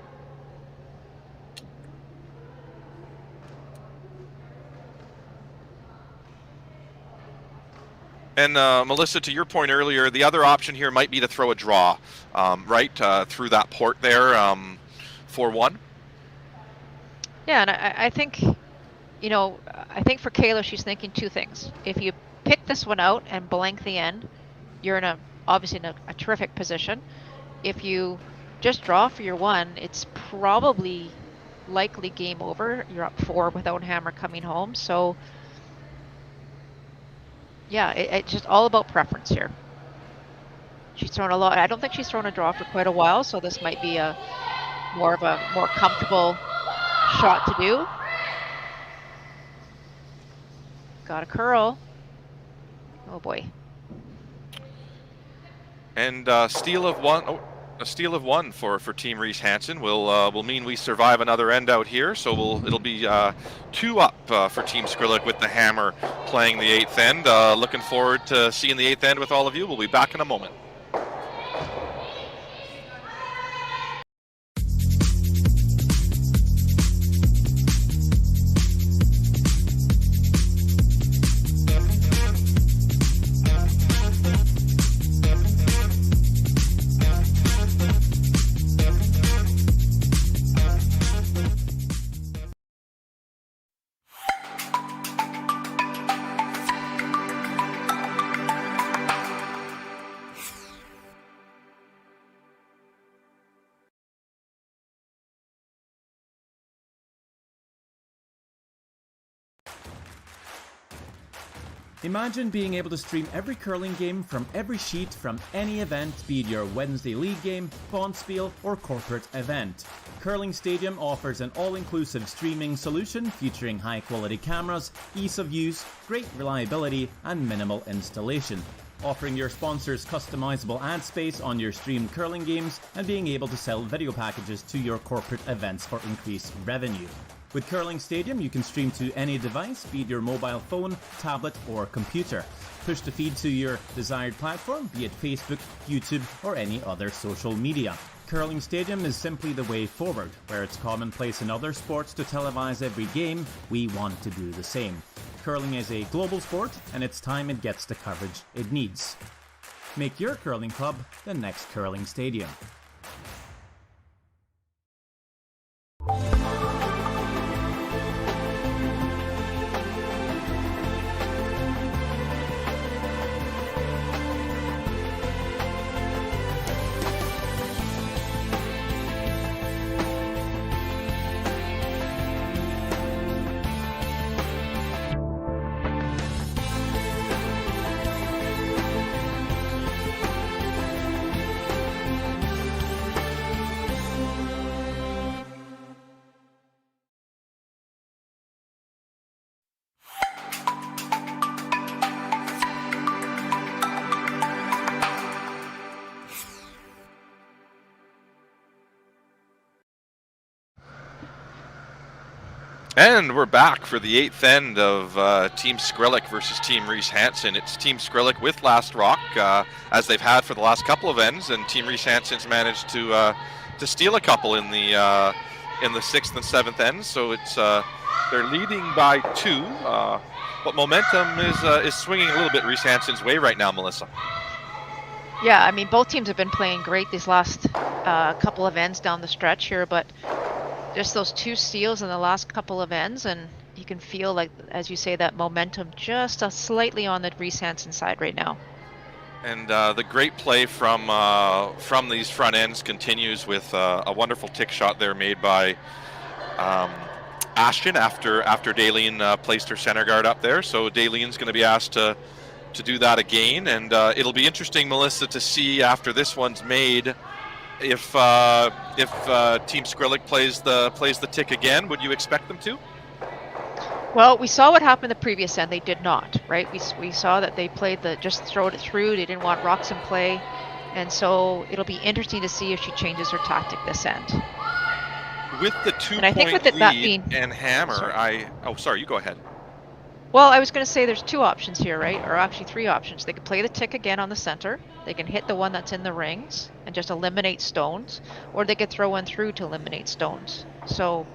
And Melissa, to your point earlier, the other option here might be to throw a draw, right, through that port there for one. Yeah, and I think, I think for Kayla, she's thinking two things. If you pick this one out and blank the end, you're obviously in a terrific position. If you just draw for your one, it's probably likely game over. You're up 4 without hammer coming home. So yeah, it's just all about preference here. She's thrown a lot. I don't think she's thrown a draw for quite a while, so this might be more comfortable shot to do. Got a curl. Oh boy. And steal of one. Oh, A steal of 1 for Team Reese-Hansen will mean we survive another end out here. So it'll be 2 up for Team Skrlik with the hammer playing the 8th end. Looking forward to seeing the 8th end with all of you. We'll be back in a moment. Imagine being able to stream every curling game from every sheet from any event, be it your Wednesday league game, bonspiel, or corporate event. Curling Stadium offers an all-inclusive streaming solution featuring high-quality cameras, ease of use, great reliability, and minimal installation. Offering your sponsors customizable ad space on your streamed curling games and being able to sell video packages to your corporate events for increased revenue. With Curling Stadium, you can stream to any device, be it your mobile phone, tablet, or computer. Push the feed to your desired platform, be it Facebook, YouTube, or any other social media. Curling Stadium is simply the way forward. Where it's commonplace in other sports to televise every game, we want to do the same. Curling is a global sport, and it's time it gets the coverage it needs. Make your curling club the next Curling Stadium. And we're back for the 8th end of Team Skrlik versus Team Reese-Hansen. It's Team Skrlik with Last Rock, as they've had for the last couple of ends, and Team Reese-Hansen's managed to steal a couple in the 6th and 7th ends. So it's they're leading by 2, but momentum is swinging a little bit Reese-Hansen's way right now, Melissa. Yeah, I mean, both teams have been playing great these last couple of ends down the stretch here, but just those 2 steals in the last couple of ends, and you can feel, like, as you say, that momentum just slightly on the Reese-Hansen side right now. And the great play from these front ends continues with a wonderful tick shot there made by Ashton after Daleen placed her center guard up there. So Daleen's going to be asked to do that again, and it'll be interesting, Melissa, to see after this one's made if Team Skrlik plays the tick again. Would you expect them to? Well, we saw what happened the previous end. They did not, right? We saw that they played just throwed it through. They didn't want rocks in play, and so it'll be interesting to see if she changes her tactic this end. With the 2-point lead and hammer, sorry, you go ahead. Well, I was going to say there's 2 options here, right? Or actually 3 options. They could play the tick again on the center. They can hit the one that's in the rings and just eliminate stones, or they could throw one through to eliminate stones. So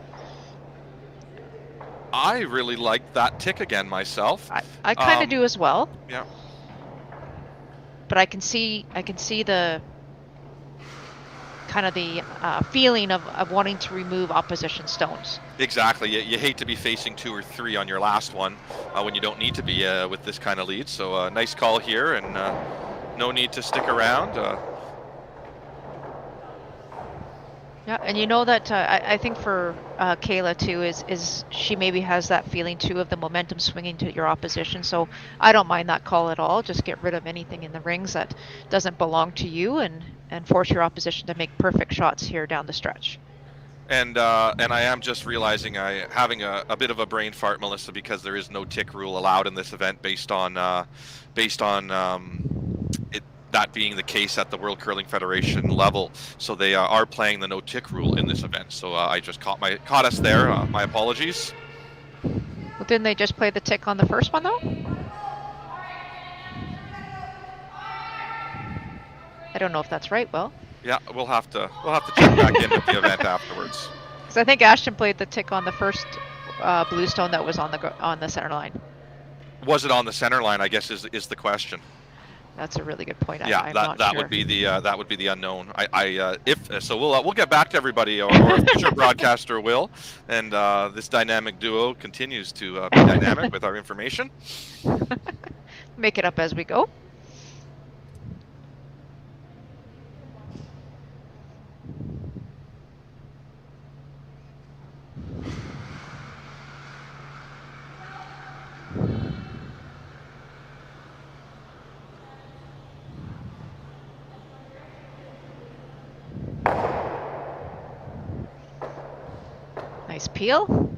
I really like that tick again myself. I kind of do as well. Yeah. But I can see the kind of the feeling of wanting to remove opposition stones. Exactly. You hate to be facing 2 or 3 on your last one when you don't need to be with this kind of lead. So nice call here, and no need to stick around. Yeah, and you know that I think for Kayla too is she maybe has that feeling too of the momentum swinging to your opposition. So I don't mind that call at all. Just get rid of anything in the rings that doesn't belong to you, and force your opposition to make perfect shots here down the stretch. And I am just realizing having a bit of a brain fart, Melissa, because there is no tick rule allowed in this event based on that being the case at the World Curling Federation level. So they are playing the no-tick rule in this event. So I just caught us there. My apologies. Well, didn't they just play the tick on the first one though? I don't know if that's right, Will. Yeah, we'll have to check back in with the event afterwards. Because I think Ashton played the tick on the first bluestone that was on the center line. Was it on the center line, I guess, is the question. That's a really good point. Yeah, I'm not that sure. would be the unknown. We'll get back to everybody, or a future broadcaster will, and this dynamic duo continues to be dynamic with our information. Make it up as we go. Nice peel.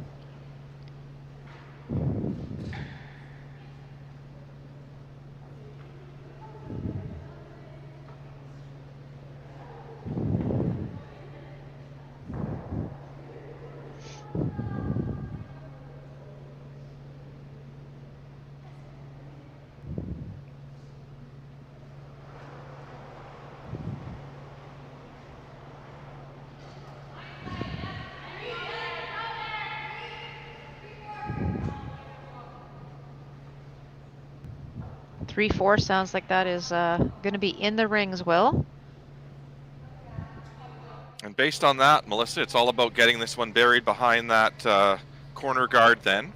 Three, 4 sounds like that is going to be in the rings, Will. And based on that, Melissa, it's all about getting this one buried behind that corner guard then.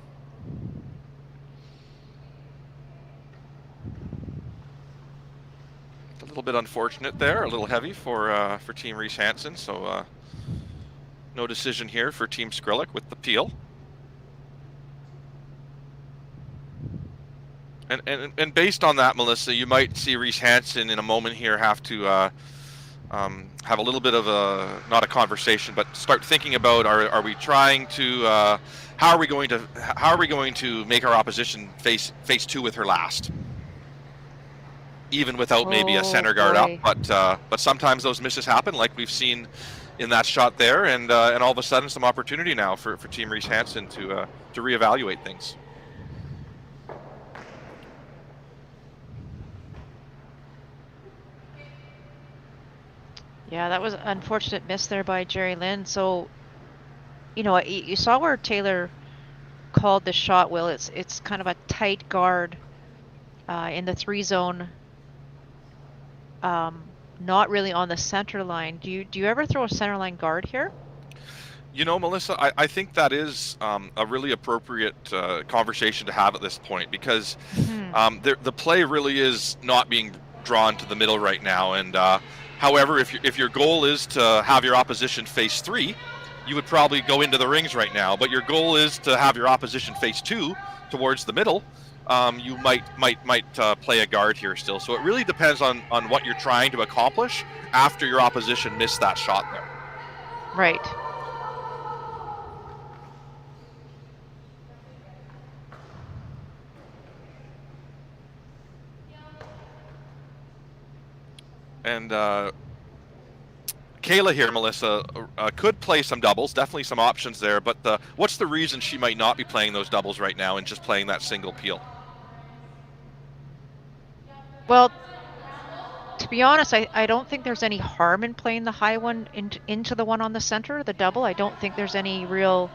A little bit unfortunate there, a little heavy for Team Reese-Hansen, so no decision here for Team Skrlik with the peel. And based on that, Melissa, you might see Reese-Hansen in a moment here have to have a little bit of not a conversation, but start thinking about are we trying to how are we going to make our opposition face 2 with her last, even without maybe a center guard up. But sometimes those misses happen, like we've seen in that shot there, and all of a sudden some opportunity now for Team Reese-Hansen to reevaluate things. Yeah, that was an unfortunate miss there by Jerry Lynn. So, you saw where Taylor called the shot, Will. It's kind of a tight guard in the 3 zone, not really on the center line. Do you ever throw a center line guard here? Melissa, I think that is a really appropriate conversation to have at this point, because the play really is not being drawn to the middle right now, and however, if your goal is to have your opposition face 3, you would probably go into the rings right now. But your goal is to have your opposition face 2 towards the middle. You might play a guard here still. So it really depends on what you're trying to accomplish after your opposition missed that shot there. Right. And Kayla here, Melissa, could play some doubles, definitely some options there, but what's the reason she might not be playing those doubles right now and just playing that single peel? Well, to be honest, I don't think there's any harm in playing the high one into the one on the center, the double. I don't think there's any real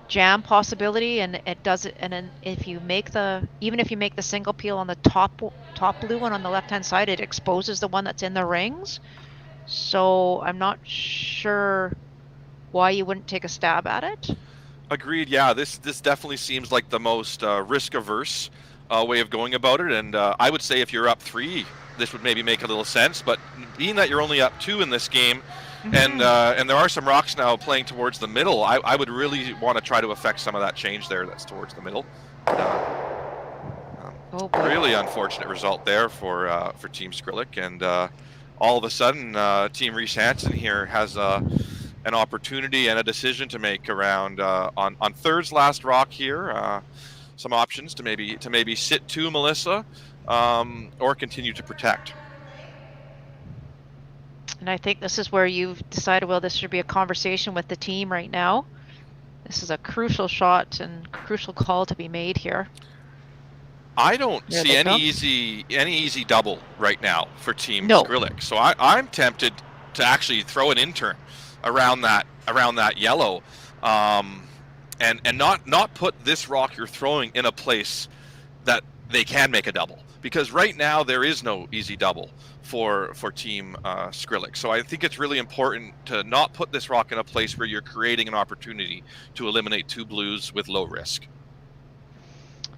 jam possibility, and it does it. And then even if you make the single peel on the top blue one on the left hand side, it exposes the one that's in the rings. So I'm not sure why you wouldn't take a stab at it. Agreed. Yeah, this definitely seems like the most risk averse way of going about it, and I would say if you're up 3, this would maybe make a little sense. But being that you're only up 2 in this game, and there are some rocks now playing towards the middle, I would really want to try to affect some of that change there that's towards the middle. Really unfortunate result there for Team Skrlik, and all of a sudden Team Reese-Hansen here has an opportunity and a decision to make around on third's last rock here. Some options to maybe sit 2, Melissa, or continue to protect. And I think this is where you've decided, well, this should be a conversation with the team right now. This is a crucial shot and crucial call to be made here. I don't There see they any come. easy double right now for Team No. Skrlik. So I'm tempted to actually throw an intern around that yellow, and not put this rock you're throwing in a place that they can make a double, because right now there is no easy double for Team Skrlik. So I think it's really important to not put this rock in a place where you're creating an opportunity to eliminate 2 blues with low risk.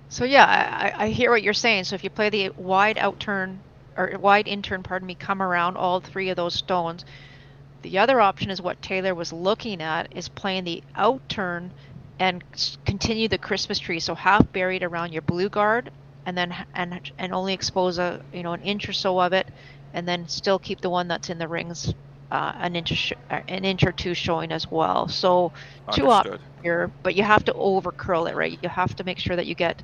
So yeah, I hear what you're saying. So if you play the wide outturn, or wide intern, pardon me, come around all 3 of those stones. The other option is what Taylor was looking at, is playing the outturn and continue the Christmas tree. So half buried around your blue guard, and then and only expose an inch or so of it, and then still keep the one that's in the rings an inch or 2 showing as well. So 2 options here, but you have to over curl it, right? You have to make sure that you get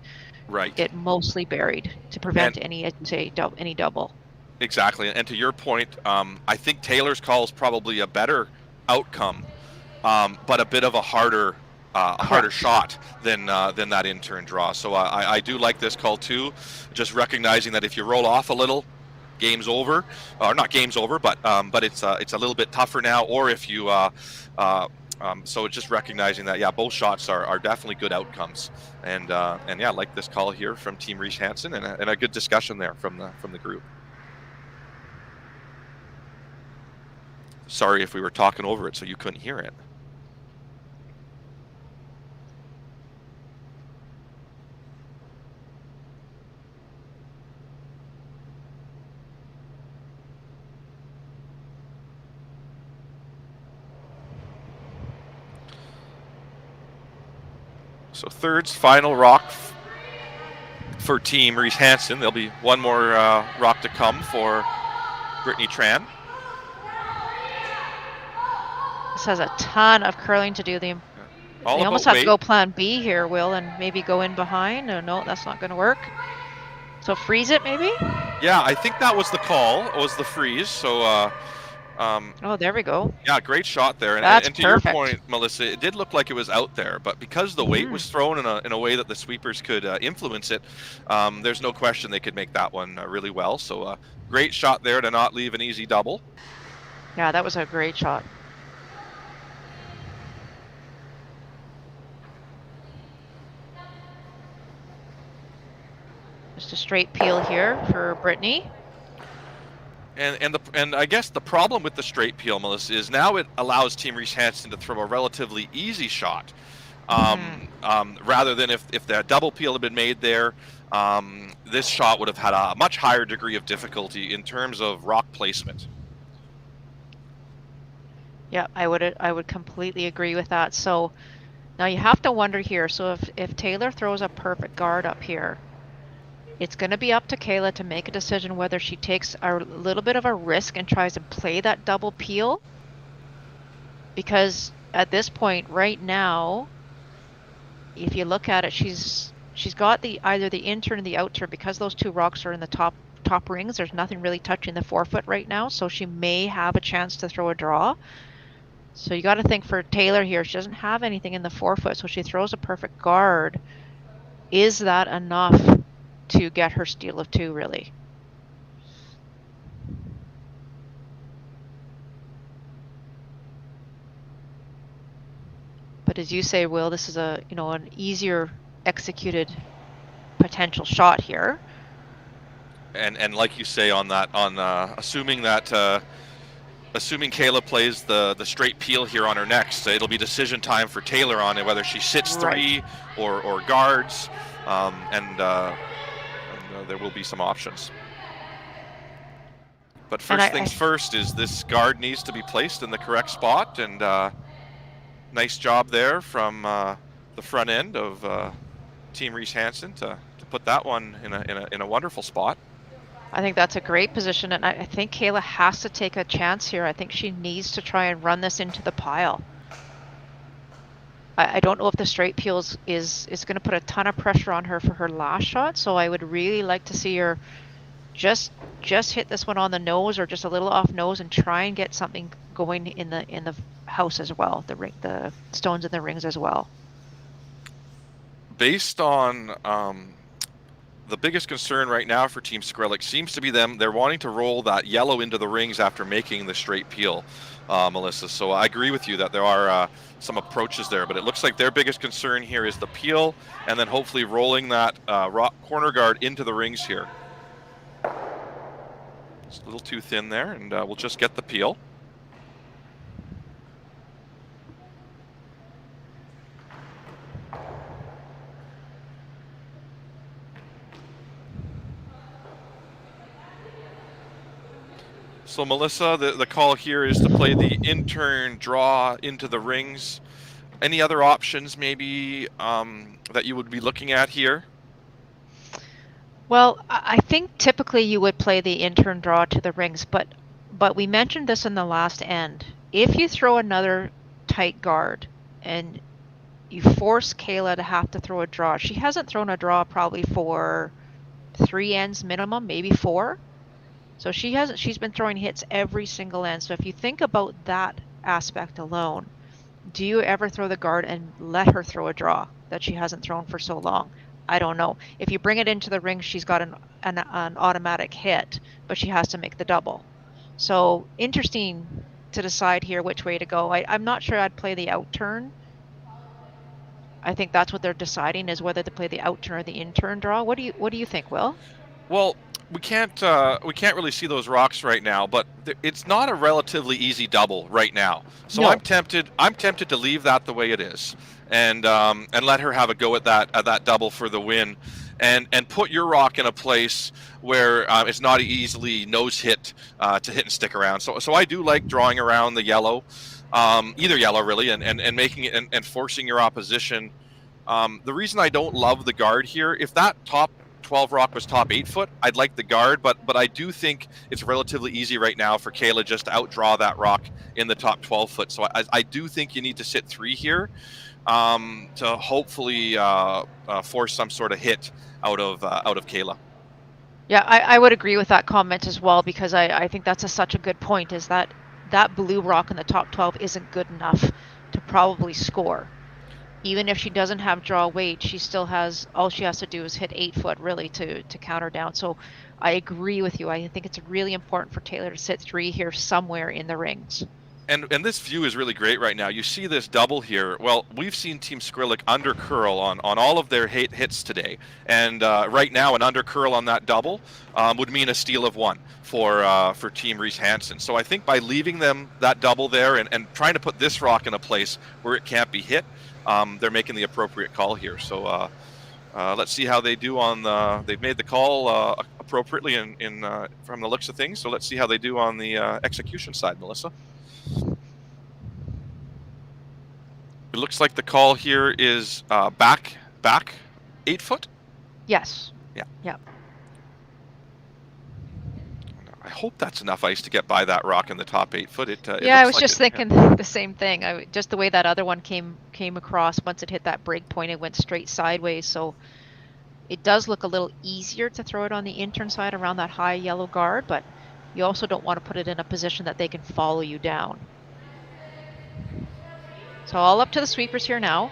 it mostly buried to prevent any double. Exactly, and to your point, I think Taylor's call is probably a better outcome, but a bit of a harder shot than that intern draw. So I do like this call too, just recognizing that if you roll off a little, game's over, or not game's over, but it's a little bit tougher now. Or if you so just recognizing that both shots are definitely good outcomes, and I like this call here from Team Reese-Hansen, and a good discussion there from the group. Sorry if we were talking over it so you couldn't hear it. So third's final rock for Team Reese-Hansen. There'll be one more rock to come for Brittany Tran. This has a ton of curling to do. They almost have to go plan B here, Will, and maybe go in behind. No, that's not going to work. So freeze it, maybe? Yeah, I think that was the call, was the freeze. So, oh, there we go. Yeah, great shot there. That's and to perfect. your point, Melissa, it did look like it was out there, but because the weight was thrown in a way that the sweepers could influence it, there's no question they could make that one really well. So, great shot there to not leave an easy double. Yeah, that was a great shot. Just a straight peel here for Brittany. And I guess the problem with the straight peel, Melissa, is now it allows Team Reese-Hansen to throw a relatively easy shot, rather than if that double peel had been made there, this shot would have had a much higher degree of difficulty in terms of rock placement. Yeah, I would completely agree with that. So now you have to wonder here. So if Taylor throws a perfect guard up here, it's going to be up to Kayla to make a decision whether she takes a little bit of a risk and tries to play that double peel. Because at this point right now, if you look at it, she's got either the intern or the outturn, because those 2 rocks are in the top rings. There's nothing really touching the forefoot right now, so she may have a chance to throw a draw. So you got to think for Taylor here, she doesn't have anything in the forefoot, so she throws a perfect guard. Is that enough to get her steal of 2, really? But as you say, Will, this is an easier executed potential shot here. And like you say on that, assuming Kayla plays the straight peel here on her next, it'll be decision time for Taylor on it, whether she sits 3 or guards, and there will be some options. But first things first is this guard needs to be placed in the correct spot, and nice job there from the front end of Team Reese-Hansen to put that one in a wonderful spot. I think that's a great position, and I think Kayla has to take a chance here. I think she needs to try and run this into the pile. I don't know if the straight peel is going to put a ton of pressure on her for her last shot, so I would really like to see her just hit this one on the nose or just a little off nose and try and get something going in the house as well, the stones in the rings as well. Based on the biggest concern right now for Team Skrlik seems to be they're wanting to roll that yellow into the rings after making the straight peel, Melissa. So I agree with you that there are some approaches there, but it looks like their biggest concern here is the peel and then hopefully rolling that rock corner guard into the rings here. It's a little too thin there, and we'll just get the peel. So Melissa, the call here is to play the intern draw into the rings. Any other options maybe that you would be looking at here? Well, I think typically you would play the intern draw to the rings, but we mentioned this in the last end. If you throw another tight guard and you force Kayla to have to throw a draw, she hasn't thrown a draw probably for 3 ends minimum, maybe 4. So she's been throwing hits every single end. So if you think about that aspect alone, do you ever throw the guard and let her throw a draw that she hasn't thrown for so long? I don't know. If you bring it into the ring, she's got an automatic hit, but she has to make the double. So interesting to decide here which way to go. I'm not sure I'd play the out turn. I think that's what they're deciding, is whether to play the out turn or the in turn draw. What do you think, Will? Well, we can't really see those rocks right now, but it's not a relatively easy double right now. So no. I'm tempted to leave that the way it is, and let her have a go at that double for the win, and put your rock in a place where it's not easily nose hit to hit and stick around. So I do like drawing around the yellow, either yellow really, and making it and forcing your opposition. The reason I don't love the guard here, if that top 12 rock was top 8 foot, I'd like the guard, but I do think it's relatively easy right now for Kayla just to outdraw that rock in the top 12 foot. So I do think you need to sit 3 here to hopefully force some sort of hit out of Kayla. Yeah, I would agree with that comment as well, because I think that's such a good point, is that blue rock in the top 12 isn't good enough to probably score. Even if she doesn't have draw weight, she still has, all she has to do is hit 8 foot really to counter down. So I agree with you. I think it's really important for Taylor to sit 3 here somewhere in the rings. And this view is really great right now. You see this double here. Well, we've seen Team Skrlik under curl on all of their hits today. And right now, an under curl on that double would mean a steal of 1 for Team Reese-Hansen. So I think by leaving them that double there and trying to put this rock in a place where it can't be hit, they're making the appropriate call here. So let's see how they do on they've made the call appropriately in from the looks of things. So let's see how they do on the execution side, Melissa. It looks like the call here is back 8 foot. Yes. Yeah. Yeah. I hope that's enough ice to get by that rock in the top 8 foot. Yeah, I was just thinking the same thing. Just the way that other one came across, once it hit that break point, it went straight sideways. So it does look a little easier to throw it on the intern side around that high yellow guard, but you also don't want to put it in a position that they can follow you down. So all up to the sweepers here now.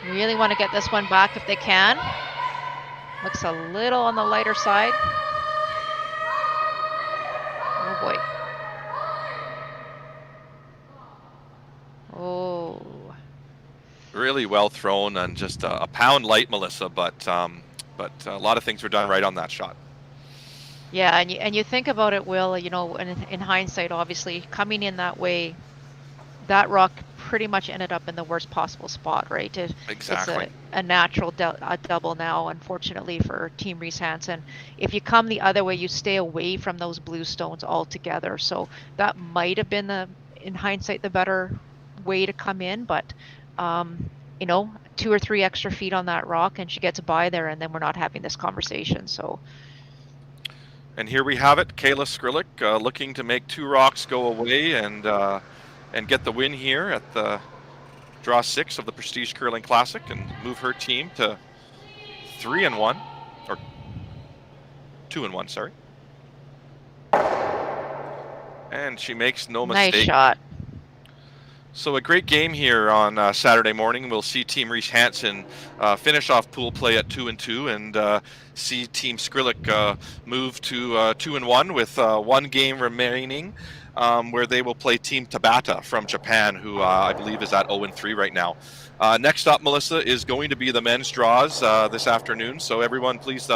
Really want to get this one back if they can. Looks a little on the lighter side. Oh boy. Oh. Really well thrown and just a pound light, Melissa, but a lot of things were done right on that shot. Yeah, and you think about it, Will, you know, in hindsight, obviously, coming in that way, that rock pretty much ended up in the worst possible spot, right? Exactly. It's a natural double now, unfortunately, for Team Reese-Hansen. If you come the other way, you stay away from those blue stones altogether. So that might have been, in hindsight, the better way to come in, but, you know, 2 or 3 extra feet on that rock, and she gets by there, and then we're not having this conversation, so... And here we have it, Kayla Skrlik looking to make 2 rocks go away and get the win here at the draw 6 of the Prestige Curling Classic and move her team to 3-1, or 2-1, sorry. And she makes no mistake. Nice shot. So a great game here on Saturday morning. We'll see Team Reese-Hansen finish off pool play at 2-2, and see Team Skrlik move to 2-1 with 1 game remaining, where they will play Team Tabata from Japan, who I believe is at 0-3 right now. Next up, Melissa, is going to be the men's draws this afternoon. So everyone, please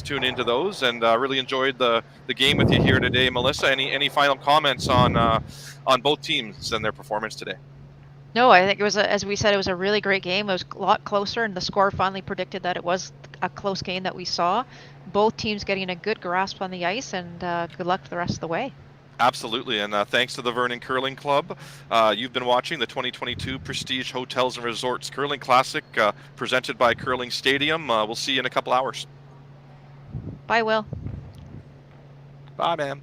tune into those. And really enjoyed the game with you here today, Melissa. Any final comments on both teams and their performance today? No, I think it was, as we said, it was a really great game. It was a lot closer, and the score finally predicted that it was a close game that we saw. Both teams getting a good grasp on the ice, and good luck for the rest of the way. Absolutely, and thanks to the Vernon Curling Club. You've been watching the 2022 Prestige Hotels and Resorts Curling Classic, presented by Curling Stadium. We'll see you in a couple hours. Bye, Will. Bye, ma'am.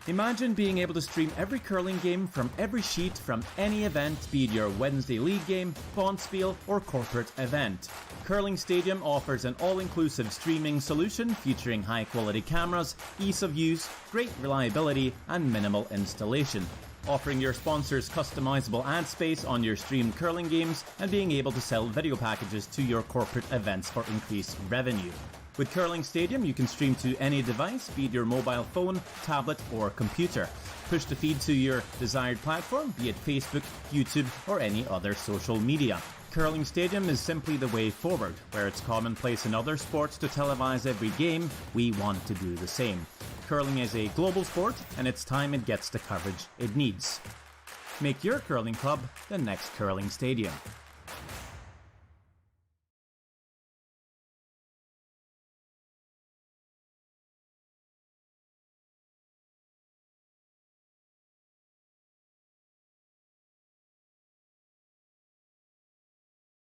Imagine being able to stream every curling game from every sheet from any event, be it your Wednesday league game, bonspiel, or corporate event. Curling Stadium offers an all-inclusive streaming solution featuring high-quality cameras, ease of use, great reliability, and minimal installation. Offering your sponsors customizable ad space on your streamed curling games and being able to sell video packages to your corporate events for increased revenue. With Curling Stadium, you can stream to any device, be it your mobile phone, tablet, or computer. Push the feed to your desired platform, be it Facebook, YouTube, or any other social media. Curling Stadium is simply the way forward. Where it's commonplace in other sports to televise every game, we want to do the same. Curling is a global sport, and it's time it gets the coverage it needs. Make your curling club the next Curling Stadium.